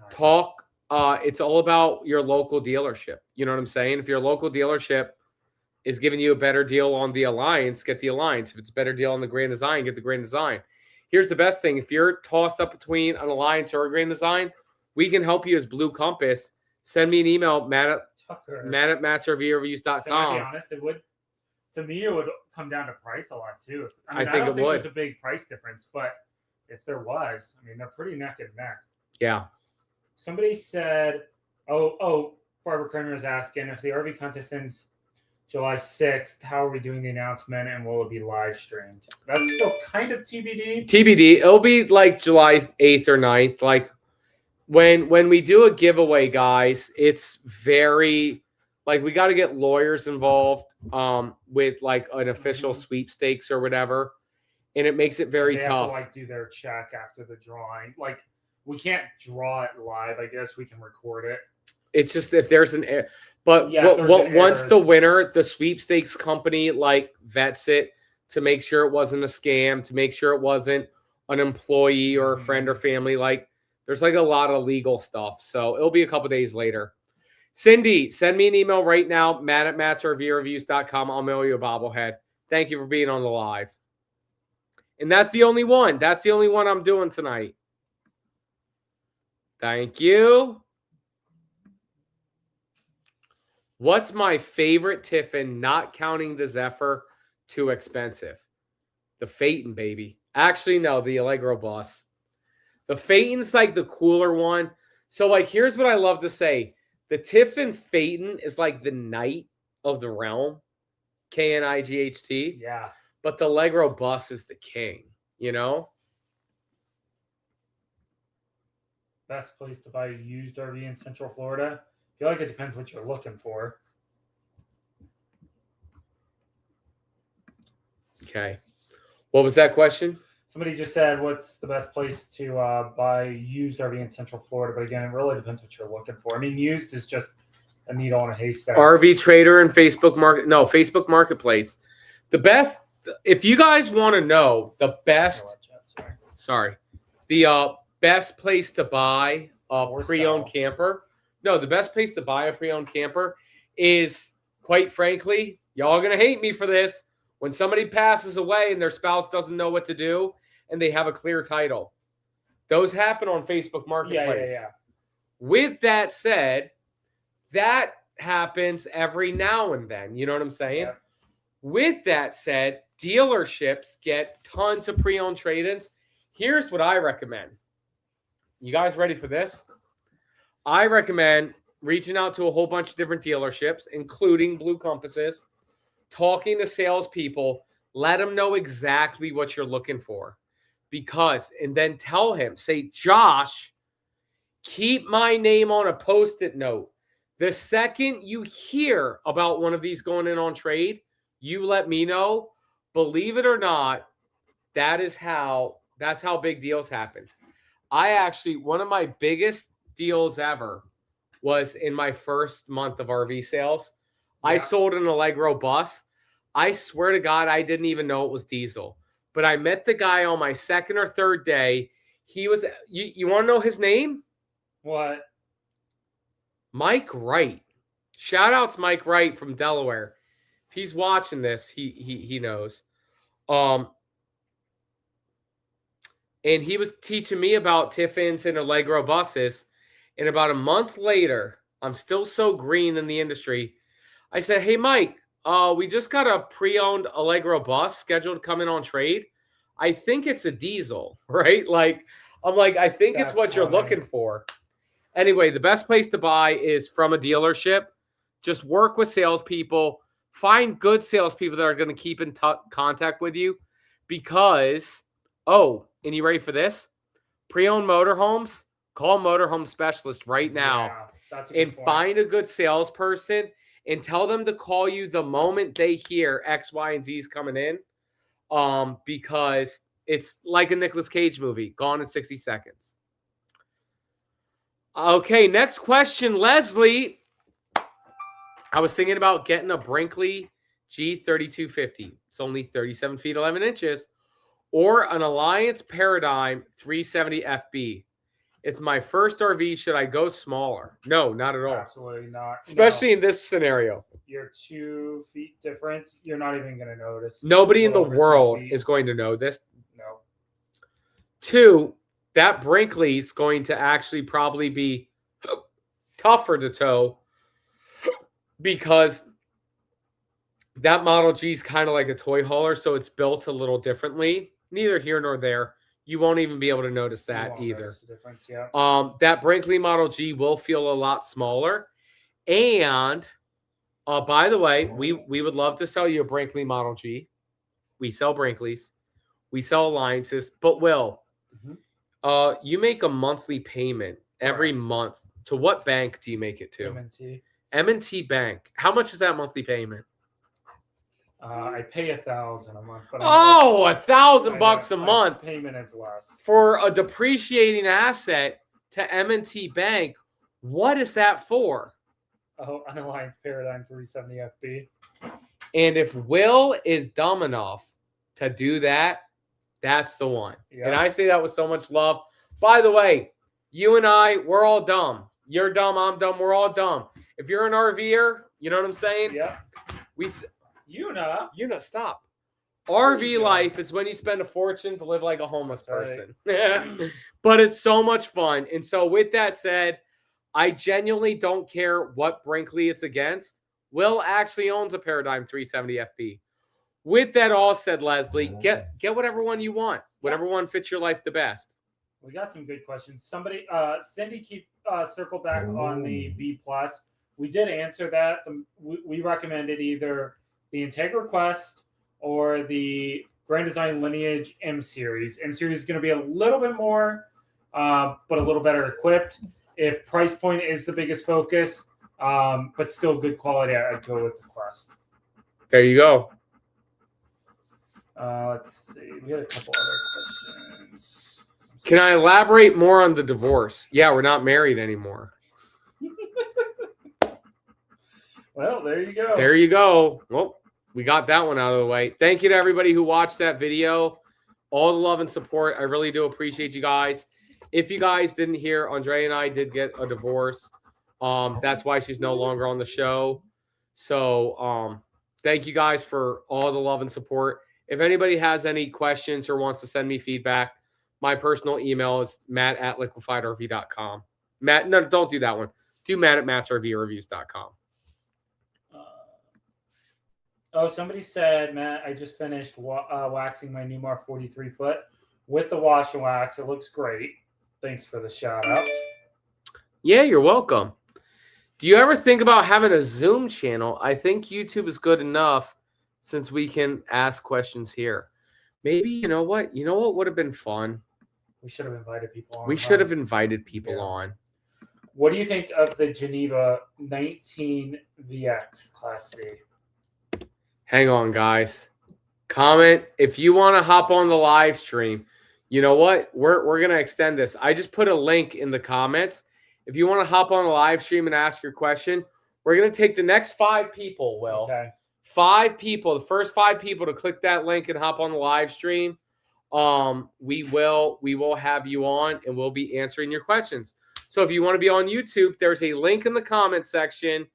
it's all about your local dealership. You know what I'm saying? If your local dealership is giving you a better deal on the Alliance, get the Alliance. If it's a better deal on the Grand Design, get the Grand Design. Here's the best thing. If you're tossed up between an Alliance or a Grand Design, we can help you as Blue Compass. Send me an email, matt@mattsrvreviews.com. To be honest, it would come down to price a lot too. I think don't think would. there's a big price difference, but if there was, they're pretty neck and neck. Yeah. Somebody said, Barbara Kerner is asking if the RV contest ends July 6th, how are we doing the announcement and will it be live streamed? That's still kind of TBD. TBD. It'll be like July 8th or 9th. Like when we do a giveaway, guys, it's very like we got to get lawyers involved with like an official sweepstakes or whatever. And it makes it very tough. Have to do their check after the drawing. Like we can't draw it live. I guess we can record it. It's just if there's once the winner, the sweepstakes company vets it to make sure it wasn't a scam, to make sure it wasn't an employee or a friend or family. Like there's a lot of legal stuff. So it'll be a couple days later. Cindy, send me an email right now, matt@mattsrvreviews.com. I'll mail you a bobblehead. Thank you for being on the live. And that's the only one. That's the only one I'm doing tonight. Thank you. What's my favorite Tiffin, not counting the Zephyr? Too expensive. The Phaeton, baby. Actually, no, the Allegro Bus. The Phaeton's like the cooler one. So, here's what I love to say. The Tiffin Phaeton is like the knight of the realm. K-N-I-G-H-T. Yeah. But the Allegro Bus is the king, you know? Best place to buy a used RV in Central Florida? I feel like it depends what you're looking for. Okay. What was that question? Somebody just said, what's the best place to buy used RV in Central Florida? But again, it really depends what you're looking for. Used is just a needle in a haystack. RV Trader and Facebook Marketplace. The best, if you guys want to know the best, the best place to buy a pre-owned camper. No, the best place to buy a pre-owned camper is, quite frankly, y'all going to hate me for this, when somebody passes away and their spouse doesn't know what to do and they have a clear title. Those happen on Facebook Marketplace. Yeah. With that said, that happens every now and then. You know what I'm saying? Yeah. With that said, dealerships get tons of pre-owned trade-ins. Here's what I recommend. You guys ready for this? I recommend reaching out to a whole bunch of different dealerships, including Blue Compasses, talking to salespeople, let them know exactly what you're looking for. And then tell him, say, Josh, keep my name on a Post-it note. The second you hear about one of these going in on trade, you let me know. Believe it or not, that's how big deals happen. One of my biggest deals ever was in my first month of RV sales. Yeah. I sold an Allegro bus. I swear to God, I didn't even know it was diesel. But I met the guy on my second or third day. He was, you want to know his name? What? Mike Wright. Shout out to Mike Wright from Delaware. If he's watching this, he knows. And he was teaching me about Tiffins and Allegro buses. And about a month later, I'm still so green in the industry. I said, hey, Mike, we just got a pre-owned Allegro bus scheduled to come in on trade. I think it's a diesel, right? I think it's what you're looking for. Anyway, the best place to buy is from a dealership. Just work with salespeople. Find good salespeople that are going to keep in contact with you. Because, and you ready for this? Pre-owned motorhomes, call Motorhome Specialist right now. Yeah, that's a good point. Find a good salesperson and tell them to call you the moment they hear X, Y, and Z is coming in. Because it's like a Nicolas Cage movie, gone in 60 seconds. Okay, next question, Leslie. I was thinking about getting a Brinkley G3250. It's only 37 feet, 11 inches. Or an Alliance Paradigm 370 FB. It's my first RV. Should I go smaller? No, not at all. Absolutely not. Especially in this scenario. Your 2 feet difference, you're not even going to notice. Nobody in the world is going to know this. No. 2, that Brinkley is going to actually probably be tougher to tow because that Model G is kind of like a toy hauler, so it's built a little differently. Neither here nor there. You won't even be able to notice that either. Notice the difference, yeah. That Brinkley Model G will feel a lot smaller. And by the way, we would love to sell you a Brinkley Model G. We sell Brinkleys. We sell Alliances. But Will, you make a monthly payment every month. To what bank do you make it to? M&T. M&T Bank. How much is that monthly payment? I pay $1,000 a month. But $1,000 a month. Payment is less. For a depreciating asset to M&T Bank, what is that for? Oh, an Alliance Paradigm 370 FB. And if Will is dumb enough to do that, that's the one. Yeah. And I say that with so much love. By the way, you and I, we're all dumb. You're dumb, I'm dumb, we're all dumb. If you're an RVer, you know what I'm saying? Yeah. Stop. RV life is when you spend a fortune to live like a homeless person. Right. But it's so much fun. And so with that said, I genuinely don't care what Brinkley it's against. Will actually owns a Paradigm 370 FB. With that all said, Leslie, get whatever one you want. Whatever one fits your life the best. We got some good questions. Cindy circle back on the B+. We did answer that. We recommended either the Integra Quest or the Grand Design Lineage M Series. M Series is going to be a little bit more, but a little better equipped. If price point is the biggest focus, but still good quality, I'd go with the Quest. There you go. Let's see. We had a couple other questions. Can I elaborate more on the divorce? Yeah, we're not married anymore. Well, there you go. There you go. Well, we got that one out of the way. Thank you to everybody who watched that video. All the love and support. I really do appreciate you guys. If you guys didn't hear, Andrea and I did get a divorce. That's why she's no longer on the show. So thank you guys for all the love and support. If anybody has any questions or wants to send me feedback, my personal email is matt@liquefiedrv.com. Matt, no, don't do that one. Do Matt@mattsrvreviews.com. Oh, somebody said, Matt, I just finished waxing my Newmar 43 foot with the wash and wax. It looks great. Thanks for the shout out. Yeah, you're welcome. Do you ever think about having a Zoom channel? I think YouTube is good enough since we can ask questions here. Maybe, you know what? You know what would have been fun? We should have invited people on. We should have invited people Yeah. on. What do you think of the Geneva 19 VX Class C? Hang on, guys. Comment if you want to hop on the live stream. You know what? We're gonna extend this. I just put a link in the comments. If you want to hop on the live stream and ask your question, we're gonna take the next 5 people. Will Okay. 5 people, the first 5 people to click that link and hop on the live stream. We will have you on and we'll be answering your questions. So if you want to be on YouTube, there's a link in the comment section.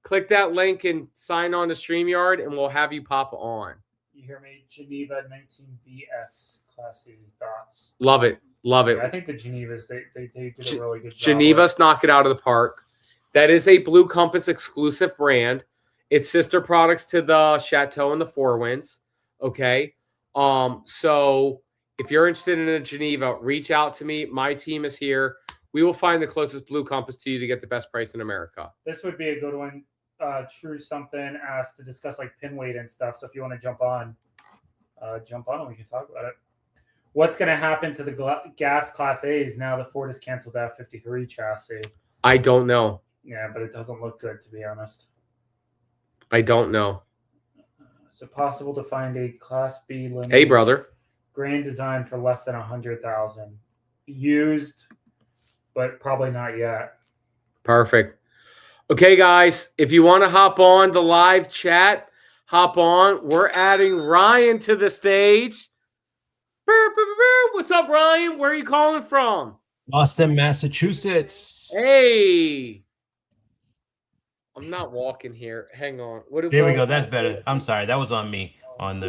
Click that link and sign on to StreamYard, and we'll have you pop on. You hear me? Geneva 19 VX Class C thoughts. Love it. Love it. Yeah, I think the Genevas, they did a really good job. Geneva's knock it out of the park. That is a Blue Compass exclusive brand. It's sister products to the Chateau and the Four Winds. Okay. So if you're interested in a Geneva, reach out to me. My team is here. We will find the closest Blue Compass to you to get the best price in America. This would be a good one. True something asked to discuss like pin weight and stuff. So if you want to jump on and we can talk about it. What's going to happen to the gas Class A's now that Ford has canceled that 53 chassis? I don't know. Yeah, but it doesn't look good, to be honest. I don't know. Is it possible to find a Class B lineage Hey, brother. Grand Design for less than 100,000? Used, but probably not yet. Perfect. Okay, guys, if you want to hop on the live chat, hop on. We're adding Ryan to the stage. What's up, Ryan? Where are you calling from? Boston, Massachusetts. Hey. I'm not walking here. Hang on. There we go. That's better. I'm sorry. That was on me. On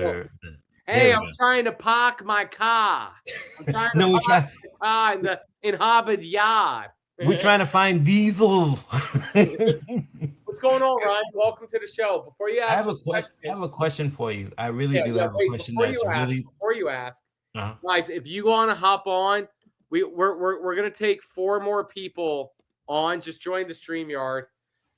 Hey, I'm trying to park my car. I'm trying to No, park my car in Harvard's yard. we're trying to find diesels. What's going on, Ryan? Welcome to the show. Before you ask, I have a question for you. I really do have a question that's really. Before you ask, Uh-huh. guys, if you want to hop on, we're gonna take 4 more people on. Just join the StreamYard.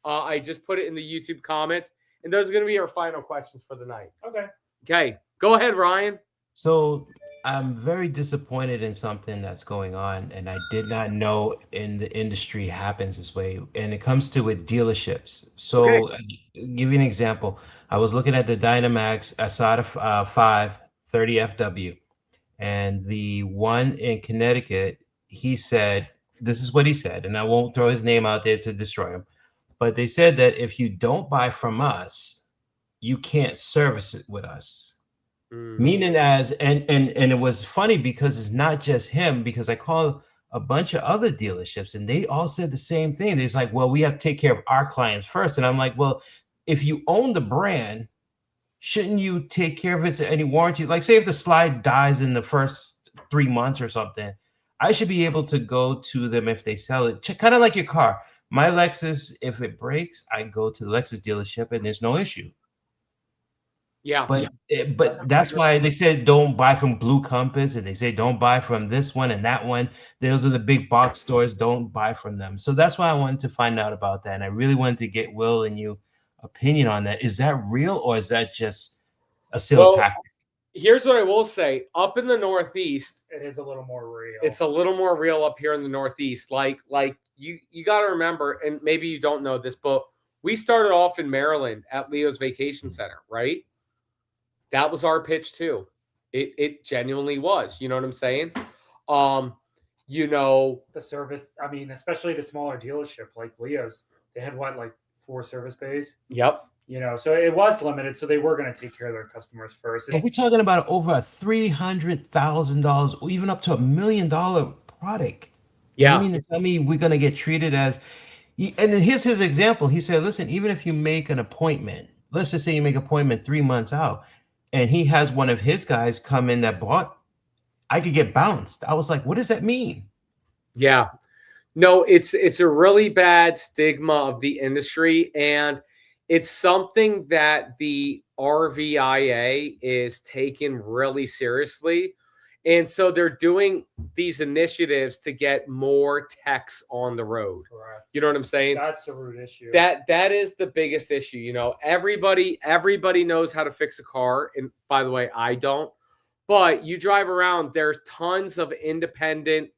I just put it in the YouTube comments, and those are gonna be our final questions for the night. Okay. Okay, go ahead, Ryan. So I'm very disappointed in something that's going on, and I did not know in the industry happens this way. And it comes to with dealerships. So Okay. I'll give you an example. I was looking at the Dynamax Asada 5 30 FW, and the one in Connecticut, he said, this is what he said, and I won't throw his name out there to destroy him, but they said that if you don't buy from us, you can't service it with us. Meaning and it was funny because it's not just him, because I called a bunch of other dealerships and they all said the same thing. It's like, well, we have to take care of our clients first. And I'm like, well, if you own the brand, shouldn't you take care of it? Any warranty? Like, say if the slide dies in the first 3 months or something, I should be able to go to them if they sell it. Kind of like your car. My Lexus, if it breaks, I go to the Lexus dealership and there's no issue. Yeah. But that's why they said don't buy from Blue Compass, and they say don't buy from this one and that one. Those are the big box stores. Don't buy from them. So that's why I wanted to find out about that, and I really wanted to get Will and you opinion on that. Is that real, or is that just a sales tactic? Here's what I will say. Up in the Northeast, It is a little more real. it's a little more real up here in the Northeast. Like you got to remember, and maybe you don't know this, but we started off in Maryland at Leo's Vacation Center, right? That was our pitch too. It genuinely was. You know what I'm saying? You know, the service. I mean, especially the smaller dealership like Leo's, they had like 4 service bays. Yep. You know, so it was limited. So they were going to take care of their customers first. And we're talking about over $300,000, or even up to $1 million product. Yeah. You mean to tell me we're going to get treated as? And here's his example. He said, listen, even if you make an appointment, let's just say you make an appointment 3 months out, and he has one of his guys come in that bought, I could get bounced. I was like, what does that mean? Yeah. No, it's a really bad stigma of the industry. And it's something that the RVIA is taking really seriously. And so they're doing these initiatives to get more techs on the road. Correct. You know what I'm saying? That's the root issue. That is the biggest issue. You know, everybody knows how to fix a car. And by the way, I don't. But you drive around, there's tons of independent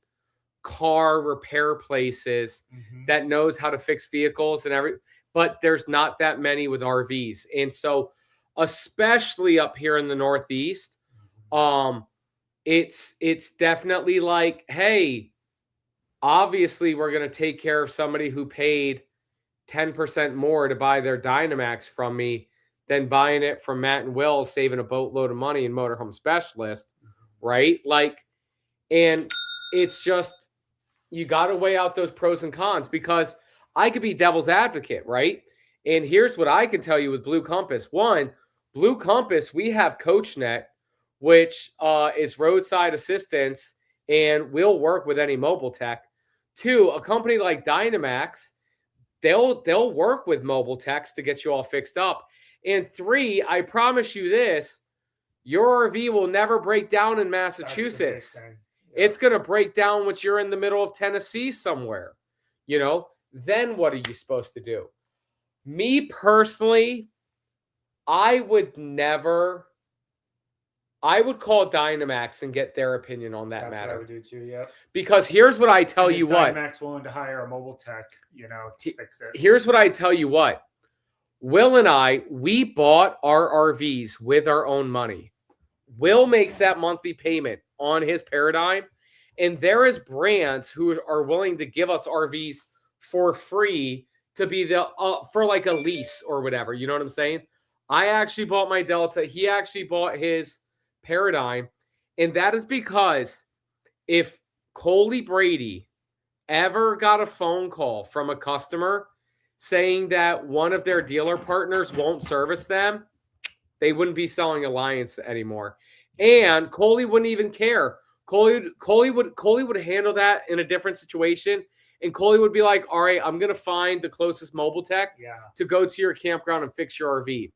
car repair places that knows how to fix vehicles and but there's not that many with RVs. And so especially up here in the Northeast, it's definitely like, hey, obviously we're going to take care of somebody who paid 10% more to buy their Dynamax from me than buying it from Matt and Will, saving a boatload of money in Motorhome Specialist, right? Like, and it's just, you got to weigh out those pros and cons, because I could be devil's advocate, right? And here's what I can tell you with Blue Compass. One, Blue Compass, we have CoachNet, which is roadside assistance, and we'll work with any mobile tech. Two, a company like Dynamax, they'll work with mobile techs to get you all fixed up. And three, I promise you this, your RV will never break down in Massachusetts. It's going to break down once you're in the middle of Tennessee somewhere. You know, then what are you supposed to do? Me personally, I would call Dynamax and get their opinion on that matter. What I would do too, yeah. Because here's what I tell you what. Dynamax willing to hire a mobile tech, you know, to fix it. Here's what I tell you what. Will and I, we bought our RVs with our own money. Will makes that monthly payment on his Paradigm, and there is brands who are willing to give us RVs for free to be the for like a lease or whatever. You know what I'm saying? I actually bought my Delta. He actually bought his Paradigm, and that is because if Coley Brady ever got a phone call from a customer saying that one of their dealer partners won't service them, they wouldn't be selling Alliance anymore. And Coley wouldn't even care. Coley would handle that in a different situation. And Coley would be like, all right, I'm going to find the closest mobile tech to go to your campground and fix your RV.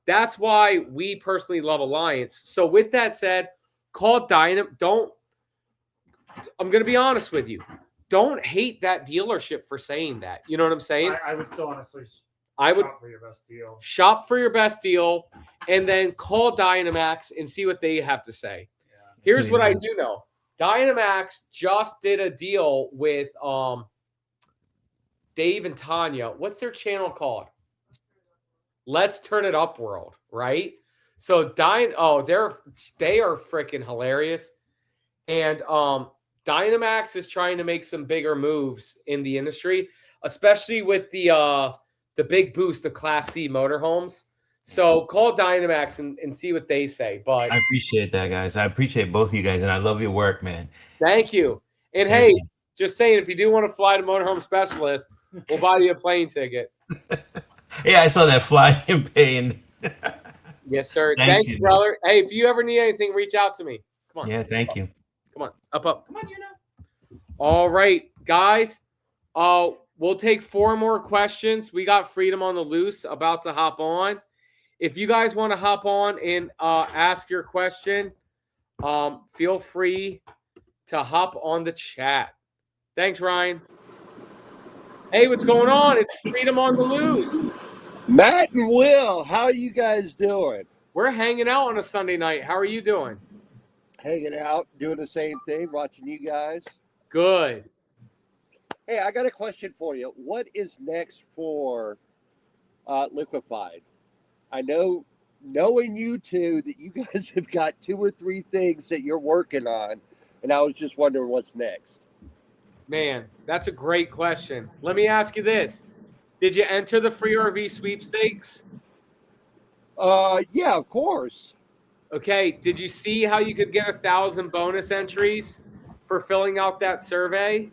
That's why we personally love Alliance. So with that said, call Dynam. I'm going to be honest with you. Don't hate that dealership for saying that. You know what I'm saying? I would still honestly shop for your best deal. Shop for your best deal, and then call Dynamax and see what they have to say. Yeah. Here's what I do know. Dynamax just did a deal with Dave and Tanya. What's their channel called? Let's Turn It Up World, right? So they are freaking hilarious. And Dynamax is trying to make some bigger moves in the industry, especially with the big boost of Class C motorhomes. So call Dynamax and see what they say. But I appreciate that, guys. I appreciate both of you guys, and I love your work, man. Thank you. And Seriously. Hey, just saying, if you do want to fly to Motorhome Specialist, we'll buy you a plane ticket. Yeah, I saw that fly and pay. Yes, sir. Thank you, brother. Hey, if you ever need anything, reach out to me. Come on. Yeah, thank you. Come on. Up. Come on, you know. All right, guys. We'll take 4 more questions. We got Freedom on the Loose about to hop on. If you guys want to hop on and ask your question, feel free to hop on the chat. Thanks, Ryan. Hey, what's going on? It's Freedom on the Loose. Matt and Will, how are you guys doing? We're hanging out on a Sunday night. How are you doing? Hanging out, doing the same thing, watching you guys. Good. Hey, I got a question for you. What is next for Liquefied? I know, knowing you two, that you guys have got 2 or 3 things that you're working on, and I was just wondering what's next. Man, that's a great question. Let me ask you this. Did you enter the free RV sweepstakes? Yeah, of course. Okay. Did you see how you could get 1,000 bonus entries for filling out that survey?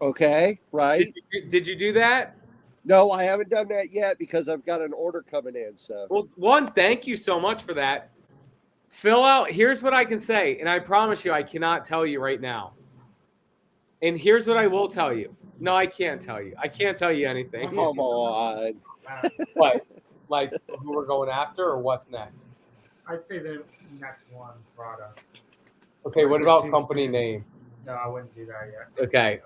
Okay, right. Did you do that? No, I haven't done that yet because I've got an order coming in. So, well, one, thank you so much for that. Fill out. Here's what I can say, and I promise you, I cannot tell you right now. And here's what I will tell you. No, I can't tell you. I can't tell you anything. Come on. What? Like who we're going after, or what's next? I'd say the next one product. Okay, Or what is it about too company soon? name? No, I wouldn't do that yet. Okay.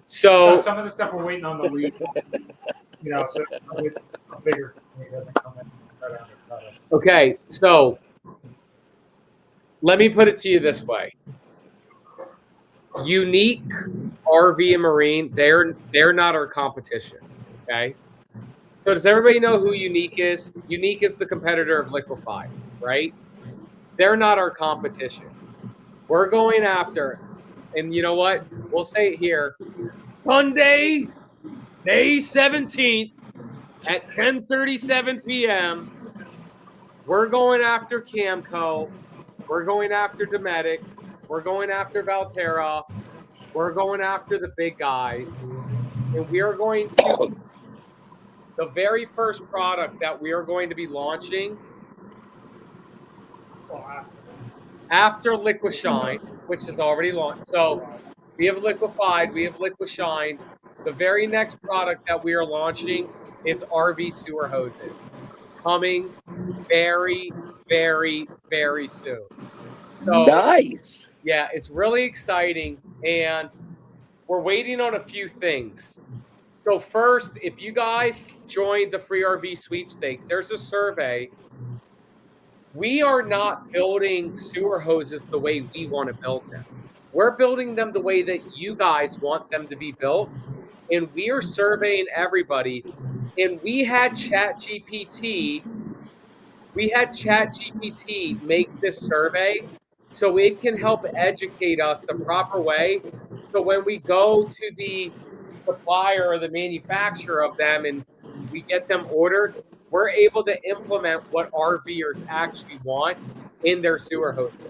So So some of the stuff we're waiting on the lead. So a bigger company doesn't come in and try to undercut us. okay, so let me put it to you this way. Unique RV and Marine, they're not our competition. Okay. So does everybody know who Unique is? Unique is the competitor of Liquefy, right? They're not our competition. We're going after, and you know what? We'll say it here. Sunday, May 17th at 10:37 p.m. We're going after Camco. We're going after Dometic. We're going after Valterra. We're going after the big guys. And we are going to, the very first product that we are going to be launching after Liquishine, which is already launched. So we have Liquefied, we have Liquishine. The very next product that we are launching is RV sewer hoses, coming very, very, very soon. So Nice. yeah, it's really exciting, and we're waiting on a few things. So first, if you guys joined the free RV sweepstakes, there's a survey. We are not building sewer hoses the way we want to build them. We're building them the way that you guys want them to be built. And we are surveying everybody. And we had ChatGPT make this survey so it can help educate us the proper way. So when we go to the supplier or the manufacturer of them and we get them ordered, we're able to implement what RVers actually want in their sewer hoses.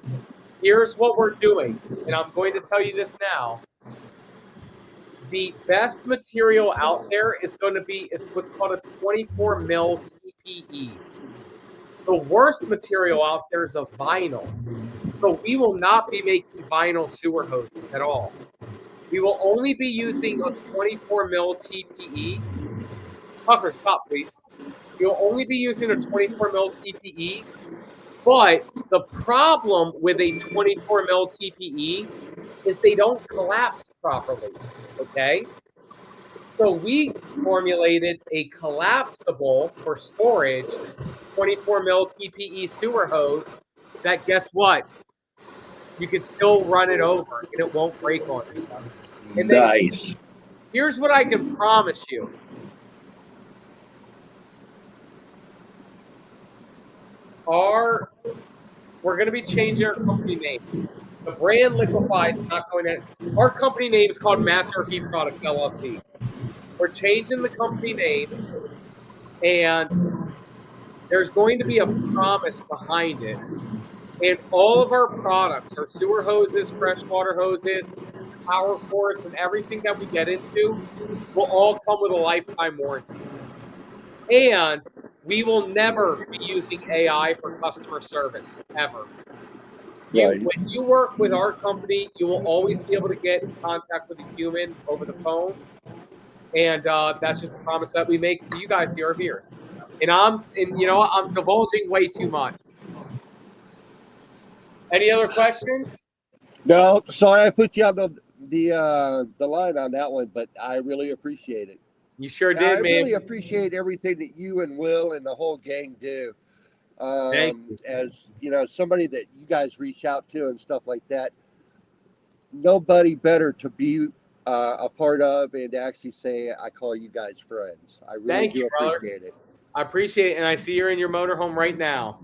Here's what we're doing, and I'm going to tell you this now. The best material out there is going to be, it's what's called a 24 mil TPE. The worst material out there is a vinyl. So we will not be making vinyl sewer hoses at all. We will only be using a 24 mil TPE. Tucker, stop, please. You'll only be using a 24 mil TPE, but the problem with a 24 mil TPE is they don't collapse properly, okay? So we formulated a collapsible for storage 24 mil TPE sewer hose that, guess what? You can still run it over and it won't break on you. And then Nice. here's what I can promise you. We're going to be changing our company name. The brand Liquefy is not going to. Our company name is called Master Heat Products LLC. We're changing the company name, and there's going to be a promise behind it. And all of our products, our sewer hoses, freshwater hoses, power cords, and everything that we get into will all come with a lifetime warranty. And we will never be using AI for customer service, ever. Right. When you work with our company, you will always be able to get in contact with a human over the phone. And that's just a promise that we make to you guys, the RVers. And I'm divulging way too much. Any other questions? No, sorry I put you on the line on that one, but I really appreciate it. You sure I did, man. really appreciate everything that you and Will and the whole gang do. Thank you. As somebody that you guys reach out to and stuff like that. Nobody better to be a part of and actually say I call you guys friends. I really Thank do you, brother. appreciate it. I appreciate it, and I see you're in your motorhome right now.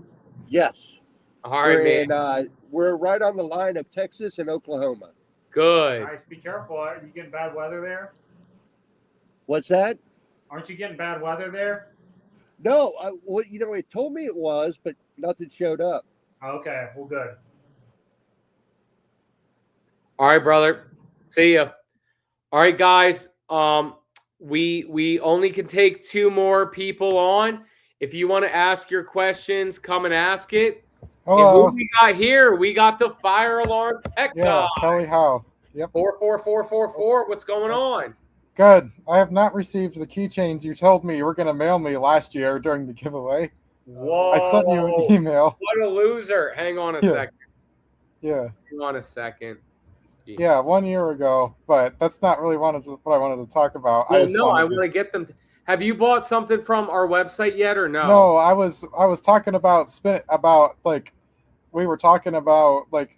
Yes. All right, man. We're right on the line of Texas and Oklahoma. Good. Guys, be careful. Are you getting bad weather there? What's that? Aren't you getting bad weather there? No, it told me it was, but nothing showed up. Okay, well, good. All right, brother. See ya. All right, guys. We only can take 2 more people on. If you want to ask your questions, come and ask it. Hello. And who we got here? We got the fire alarm tech Yeah, guy. Kelly Howe. Yep. 44444. What's going on? Good. I have not received the keychains you told me you were going to mail me last year during the giveaway. Whoa! I sent you an email. What a loser! Hang on a Yeah. second. Yeah. Hang on a second. Yeah, 1 year ago, but that's not really what I wanted to talk about. Well, I just no, I wanted want to get them. Have you bought something from our website yet, or no? No, I was talking about like we were talking about like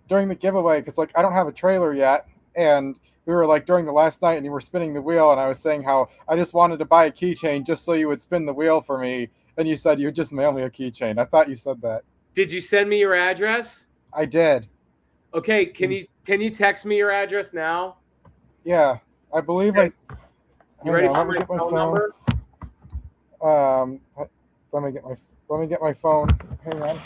during the giveaway because like I don't have a trailer yet, and we were like during the last night and you were spinning the wheel, and I was saying how I just wanted to buy a keychain just so you would spin the wheel for me, and you said you would just mail me a keychain. I thought you said that. Did you send me your address? I did. Okay, can you text me your address now? Yeah, I believe Okay. I. You Hang ready on, for let me my get my phone phone. number? Let me get my phone. Hang on.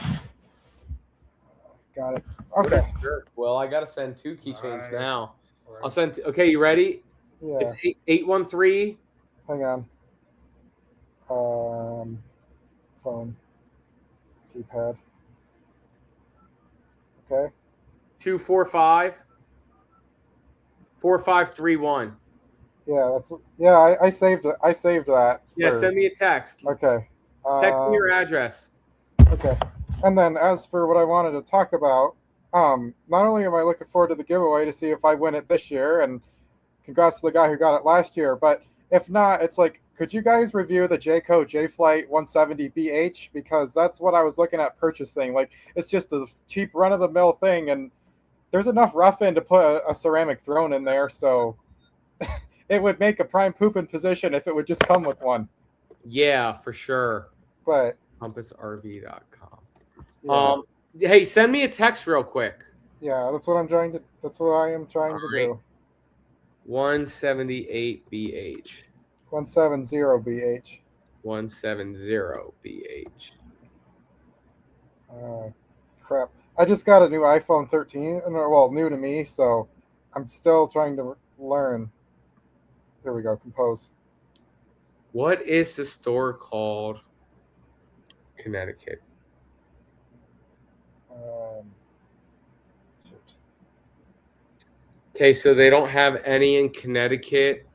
Got it. Okay. Sure. Well, I gotta send 2 keychains Alright. now. I'll send. Okay, you ready? Yeah. It's 813. Hang on. Phone. Keypad. Okay. 245 4531. I saved it. I saved that. Yeah, for- send me a text. Okay. Text me your address. Okay. And then as for what I wanted to talk about, not only am I looking forward to the giveaway to see if I win it this year, and congrats to the guy who got it last year, but if not, it's like, could you guys review the Jayco J-Flight 170BH? Because that's what I was looking at purchasing. Like, it's just a cheap run-of-the-mill thing, and there's enough rough-in to put a ceramic throne in there, so it would make a prime pooping position if it would just come with one. Yeah, for sure. But CompassRV.com. yeah, Hey, send me a text real quick. yeah, that's what I am trying to Alright. do. 178BH. 170BH. 170BH. Crap. I just got a new iPhone 13, well, new to me, so I'm still trying to learn. There we go, compose. What is the store called? Connecticut. Shoot. Okay, so they don't have any in Connecticut.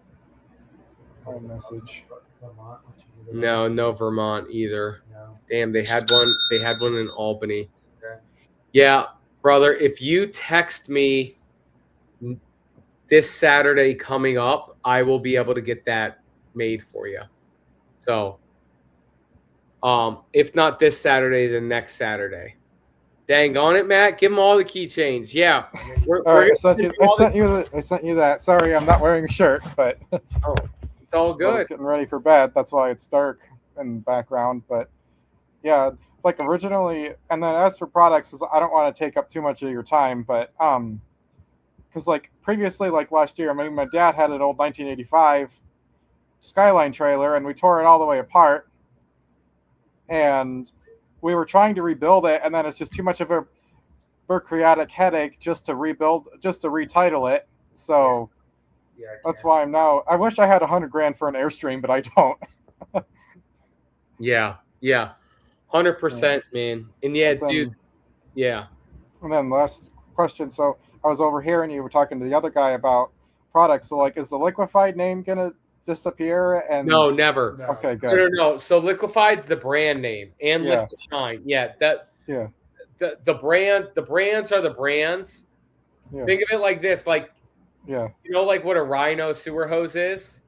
My message. Vermont, which you No Vermont either. No. Damn, they had one. They had one in Albany. Okay. Yeah, brother. If you text me this Saturday coming up, I will be able to get that made for you. So, if not this Saturday, then next Saturday. Dang on it, Matt. Give them all the keychains. Yeah, All right, I sent you that. Sorry, I'm not wearing a shirt, but It's all so I was good. getting ready for bed. That's why it's dark in the background. But yeah, like originally, and then as for products, I don't want to take up too much of your time, but because like previously, like last year, my dad had an old 1985 Skyline trailer, and we tore it all the way apart, and we were trying to rebuild it, and then it's just too much of a bureaucratic headache just to retitle it. So Yeah, I that's can't. why I'm now. I wish I had $100,000 for an Airstream, but I don't. Yeah, 100%, man. And yeah, Then- dude. Yeah. And then last question. So I was over here, and you were talking to the other guy about products. So like, is the Liquefied name gonna disappear? And No, never. No. Okay, No, good. no. So Liquefied's the brand name, and Yeah. Liquid Shine. Yeah, that. Yeah. The brands are the brands. Yeah. Think of it like this, like Yeah, you know, like what a Rhino sewer hose is.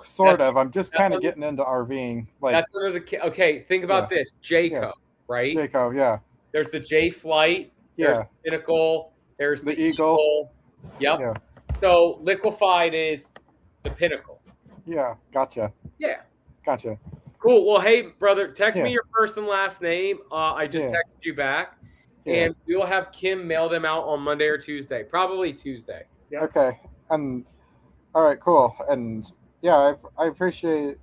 sort of. I'm just that's kind of what- getting into RVing. Like That's under the. Okay, think about this, Jayco, Yeah. right? Jayco, yeah, There's the J Flight. There's yeah, the Pinnacle. There's The the Eagle. Eagle. Yep. Yeah. So Liquefied is the Pinnacle. yeah. Gotcha, Yeah. gotcha. Cool. Well, hey, brother, text me Yeah. your first and last name. I just Yeah. texted you back, Yeah. and we will have Kim mail them out on Monday or Tuesday. Probably Tuesday. Yep. Okay. And all right, cool. And yeah, I appreciate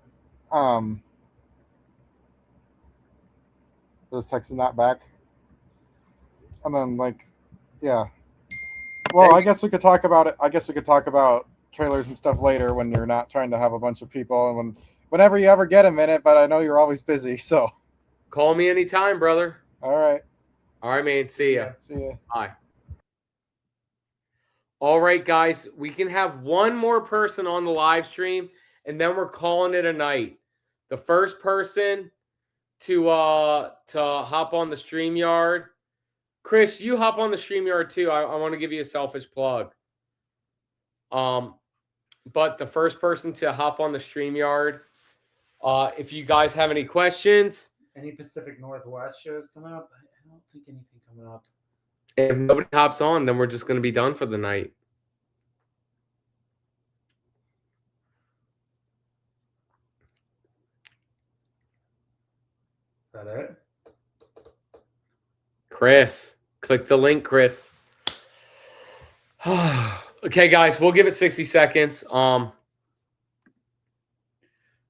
just texting that back. And then like, yeah. Well, I guess we could talk about it. I guess we could talk about trailers and stuff later when you're not trying to have a bunch of people, and whenever you ever get a minute. But I know you're always busy, so Call me anytime, brother. all right. All right, man. See ya. See ya. Bye. All right, guys, we can have one more person on the live stream, and then we're calling it a night. The first person to hop on the StreamYard. Chris, you hop on the StreamYard too. I want to give you a selfish plug. But the first person to hop on the StreamYard, if you guys have any questions. Any Pacific Northwest shows coming up? I don't think anything coming up. If nobody hops on, then we're just going to be done for the night. Is that it? Chris, click the link, Chris. Okay, guys, we'll give it 60 seconds. Will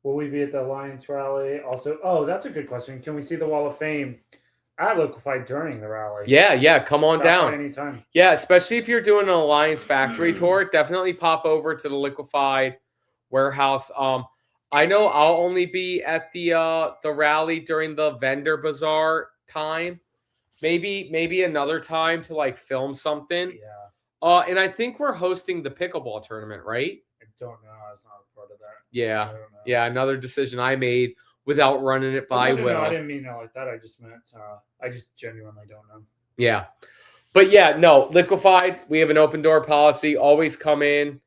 we be at the Alliance rally? Also, oh, that's a good question. Can we see the Wall of Fame at Liquefied during the rally? Yeah, come on Stop by down. anytime. Yeah, especially if you're doing an Alliance factory tour, definitely pop over to the Liquefied warehouse. I know I'll only be at the rally during the vendor bazaar time. Maybe another time to like film something. Yeah, And I think we're hosting the pickleball tournament, right? I don't know. I was not a part of that. I Yeah. don't know. Yeah, another decision I made without running it by No, Will. I didn't mean it like that. I just meant I just genuinely don't know. Yeah. But yeah, no, Liquefied, we have an open door policy. Always come in.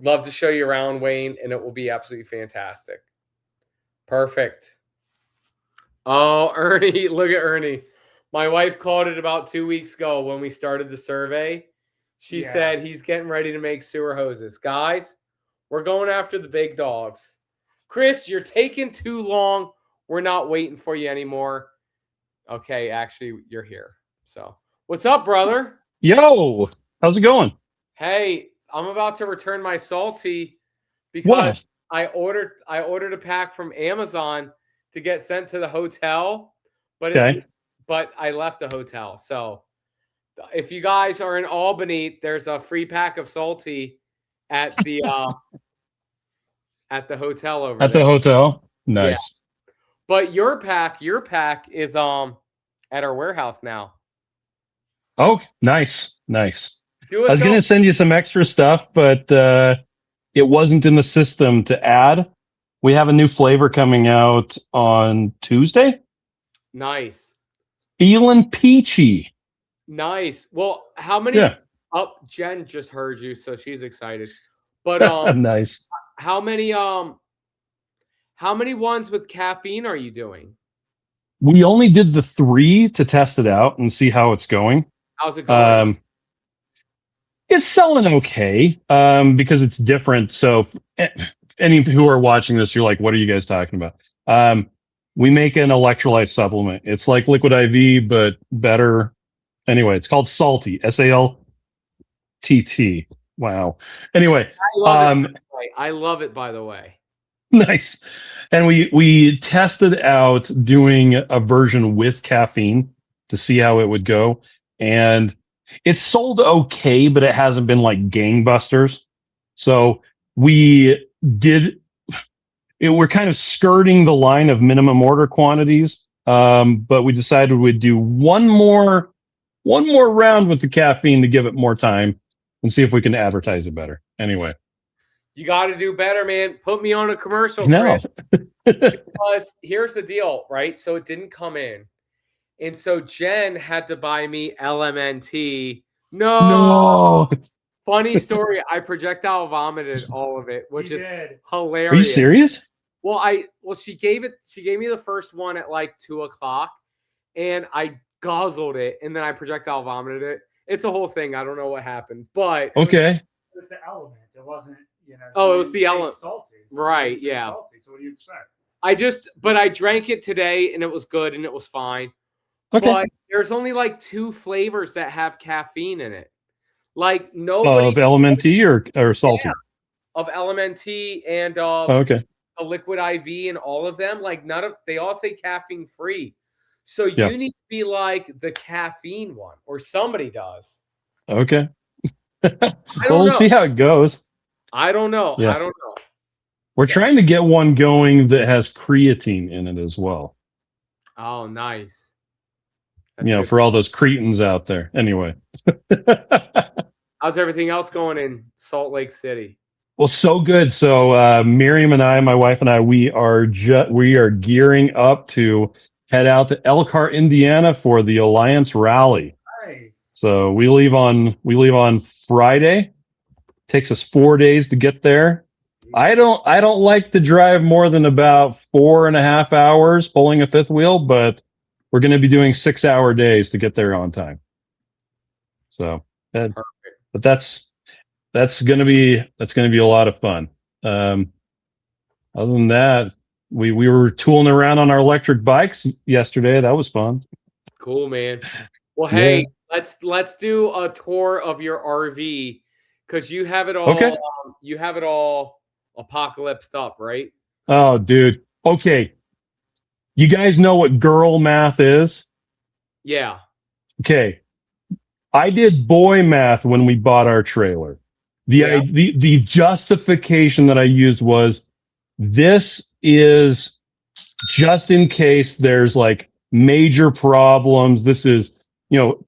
Love to show you around, Wayne, and it will be absolutely fantastic. Perfect. Oh, Ernie, look at Ernie. My wife called it about 2 weeks ago when we started the survey. She Yeah. said he's getting ready to make sewer hoses. Guys, we're going after the big dogs. Chris, you're taking too long. We're not waiting for you anymore. Okay, actually, you're here. So, what's up, brother? Yo, how's it going? Hey, I'm about to return my salty because What? I ordered a pack from Amazon to get sent to the hotel, but Okay. but I left the hotel. So, if you guys are in Albany, there's a free pack of salty at the at the hotel over At there. the hotel? Nice. But your pack is at our warehouse now. Oh, nice. Nice. Do I was going to send you some extra stuff, but it wasn't in the system to add. We have a new flavor coming out on Tuesday. Nice. Feeling peachy. Nice. Well, how many Yeah. Jen just heard you, so she's excited. But Nice. how many ones with caffeine are you doing? We only did the 3 to test it out and see how it's going. How's it going? It's selling okay because it's different. So any who are watching this, you're like, what are you guys talking about? We make an electrolyte supplement. It's like Liquid IV, but better. Anyway, it's called Salty, SALTT. Wow. Anyway, I love it, by the way. nice. And we tested out doing a version with caffeine to see how it would go. And it's sold okay, but it hasn't been like gangbusters. So we're kind of skirting the line of minimum order quantities. But we decided we'd do one more round with the caffeine to give it more time and see if we can advertise it better. Anyway. You got to do better, man. Put me on a commercial. No. Because here's the deal, right? So it didn't come in. And so Jen had to buy me LMNT. No. Funny story. I projectile vomited all of it, which is hilarious. Are you serious? Well, she gave me the first one at like 2:00 and I guzzled it and then I projectile vomited it. It's a whole thing. I don't know what happened, but okay. It was the element. It wasn't, Oh, it was the element. Salty. Right, yeah. Salty, so what do you expect? I drank it today and it was good and it was fine. Okay. But there's only like 2 flavors that have caffeine in it. Like nobody Of LMNT or Salty? Yeah, of LMNT and okay. a Liquid IV and all of them. Like they all say caffeine free. So Yeah. you need to be like the caffeine one, or somebody does. Okay. Well, we'll see how it goes. I don't know. Yeah. I don't know. We're trying to get one going that has creatine in it as well. Oh, nice. For all those cretins out there. Anyway. I How's everything else going in Salt Lake City? Well, so good. So Miriam and I, my wife and I, we are gearing up to head out to Elkhart, Indiana for the Alliance Rally. Nice. So we leave on Friday. Takes us 4 days to get there. I don't like to drive more than about 4.5 hours pulling a fifth wheel, but we're going to be doing 6-hour days to get there on time. So, but that's going to be a lot of fun. Other than that, we were tooling around on our electric bikes yesterday. That was fun. Cool, man. Well, Yeah. hey, let's do a tour of your RV because you have it all. Okay. You have it all apocalypsed up, right? Oh, dude. Okay. You guys know what girl math is? Yeah. Okay. I did boy math when we bought our trailer. The justification that I used was this is just in case there's like major problems. This is,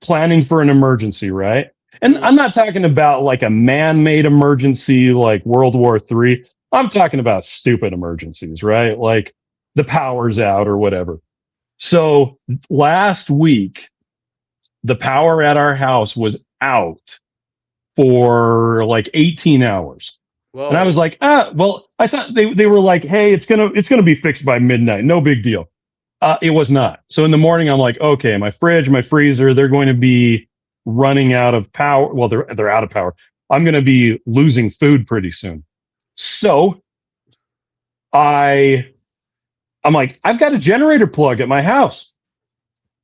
planning for an emergency, right? And I'm not talking about like a man-made emergency like World War III. I'm talking about stupid emergencies, right? Like the power's out or whatever. So last week, the power at our house was out for like 18 hours. Whoa. And I was like, well, I thought they were like, hey, it's gonna be fixed by midnight. No big deal. It was not. So in the morning, I'm like, okay, my fridge, my freezer, they're going to be running out of power. Well, they're out of power. I'm going to be losing food pretty soon. So I'm like, I've got a generator plug at my house.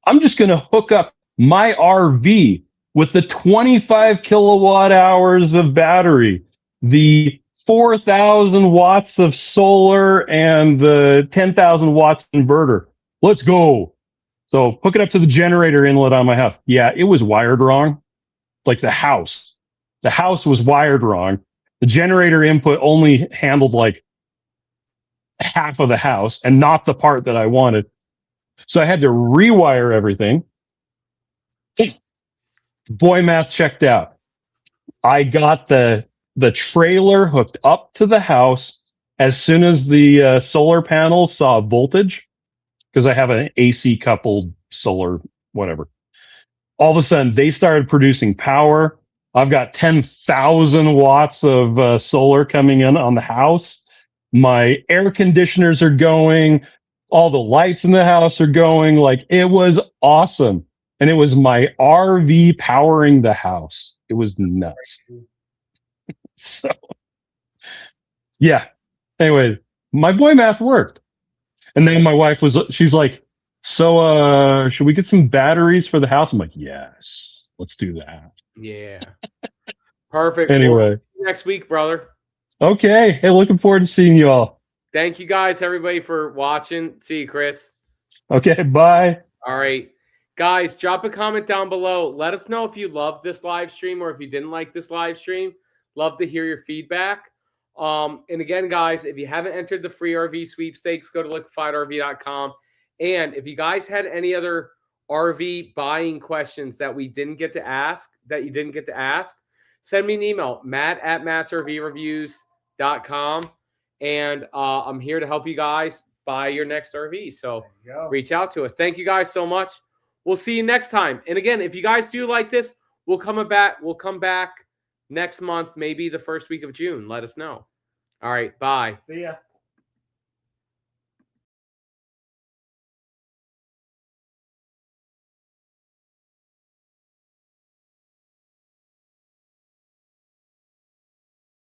I'm just going to hook up my RV with the 25 kilowatt hours of battery, the 4,000 watts of solar, and the 10,000 watts inverter. Let's go. So hook it up to the generator inlet on my house. Yeah, it was wired wrong. Like the house was wired wrong. The generator input only handled like half of the house and not the part that I wanted. So I had to rewire everything. Boy math checked out. I got the trailer hooked up to the house as soon as the solar panels saw voltage, because I have an AC coupled solar, whatever. All of a sudden, they started producing power. I've got 10,000 watts of solar coming in on the house. My air conditioners are going. All the lights in the house are going. Like, it was awesome. And it was my RV powering the house. It was nuts. So, yeah. Anyway, my boy math worked. And then my wife she's like, so should we get some batteries for the house? I'm like, yes, let's do that. Yeah. Perfect. Anyway. Well, next week, brother. Okay. Hey, looking forward to seeing you all. Thank you guys, everybody, for watching. See you, Chris. Okay, bye. All right. Guys, drop a comment down below. Let us know if you loved this live stream or if you didn't like this live stream. Love to hear your feedback. And again, guys, if you haven't entered the free RV sweepstakes, go to liquefiedrv.com. And if you guys had any other RV buying questions that we didn't get to ask, send me an email, matt@mattsrvreviews.com. And I'm here to help you guys buy your next RV. So reach out to us. Thank you guys so much. We'll see you next time. And again, if you guys do like this, we'll come back next month, maybe the first week of June. Let us know. All right. Bye. See ya.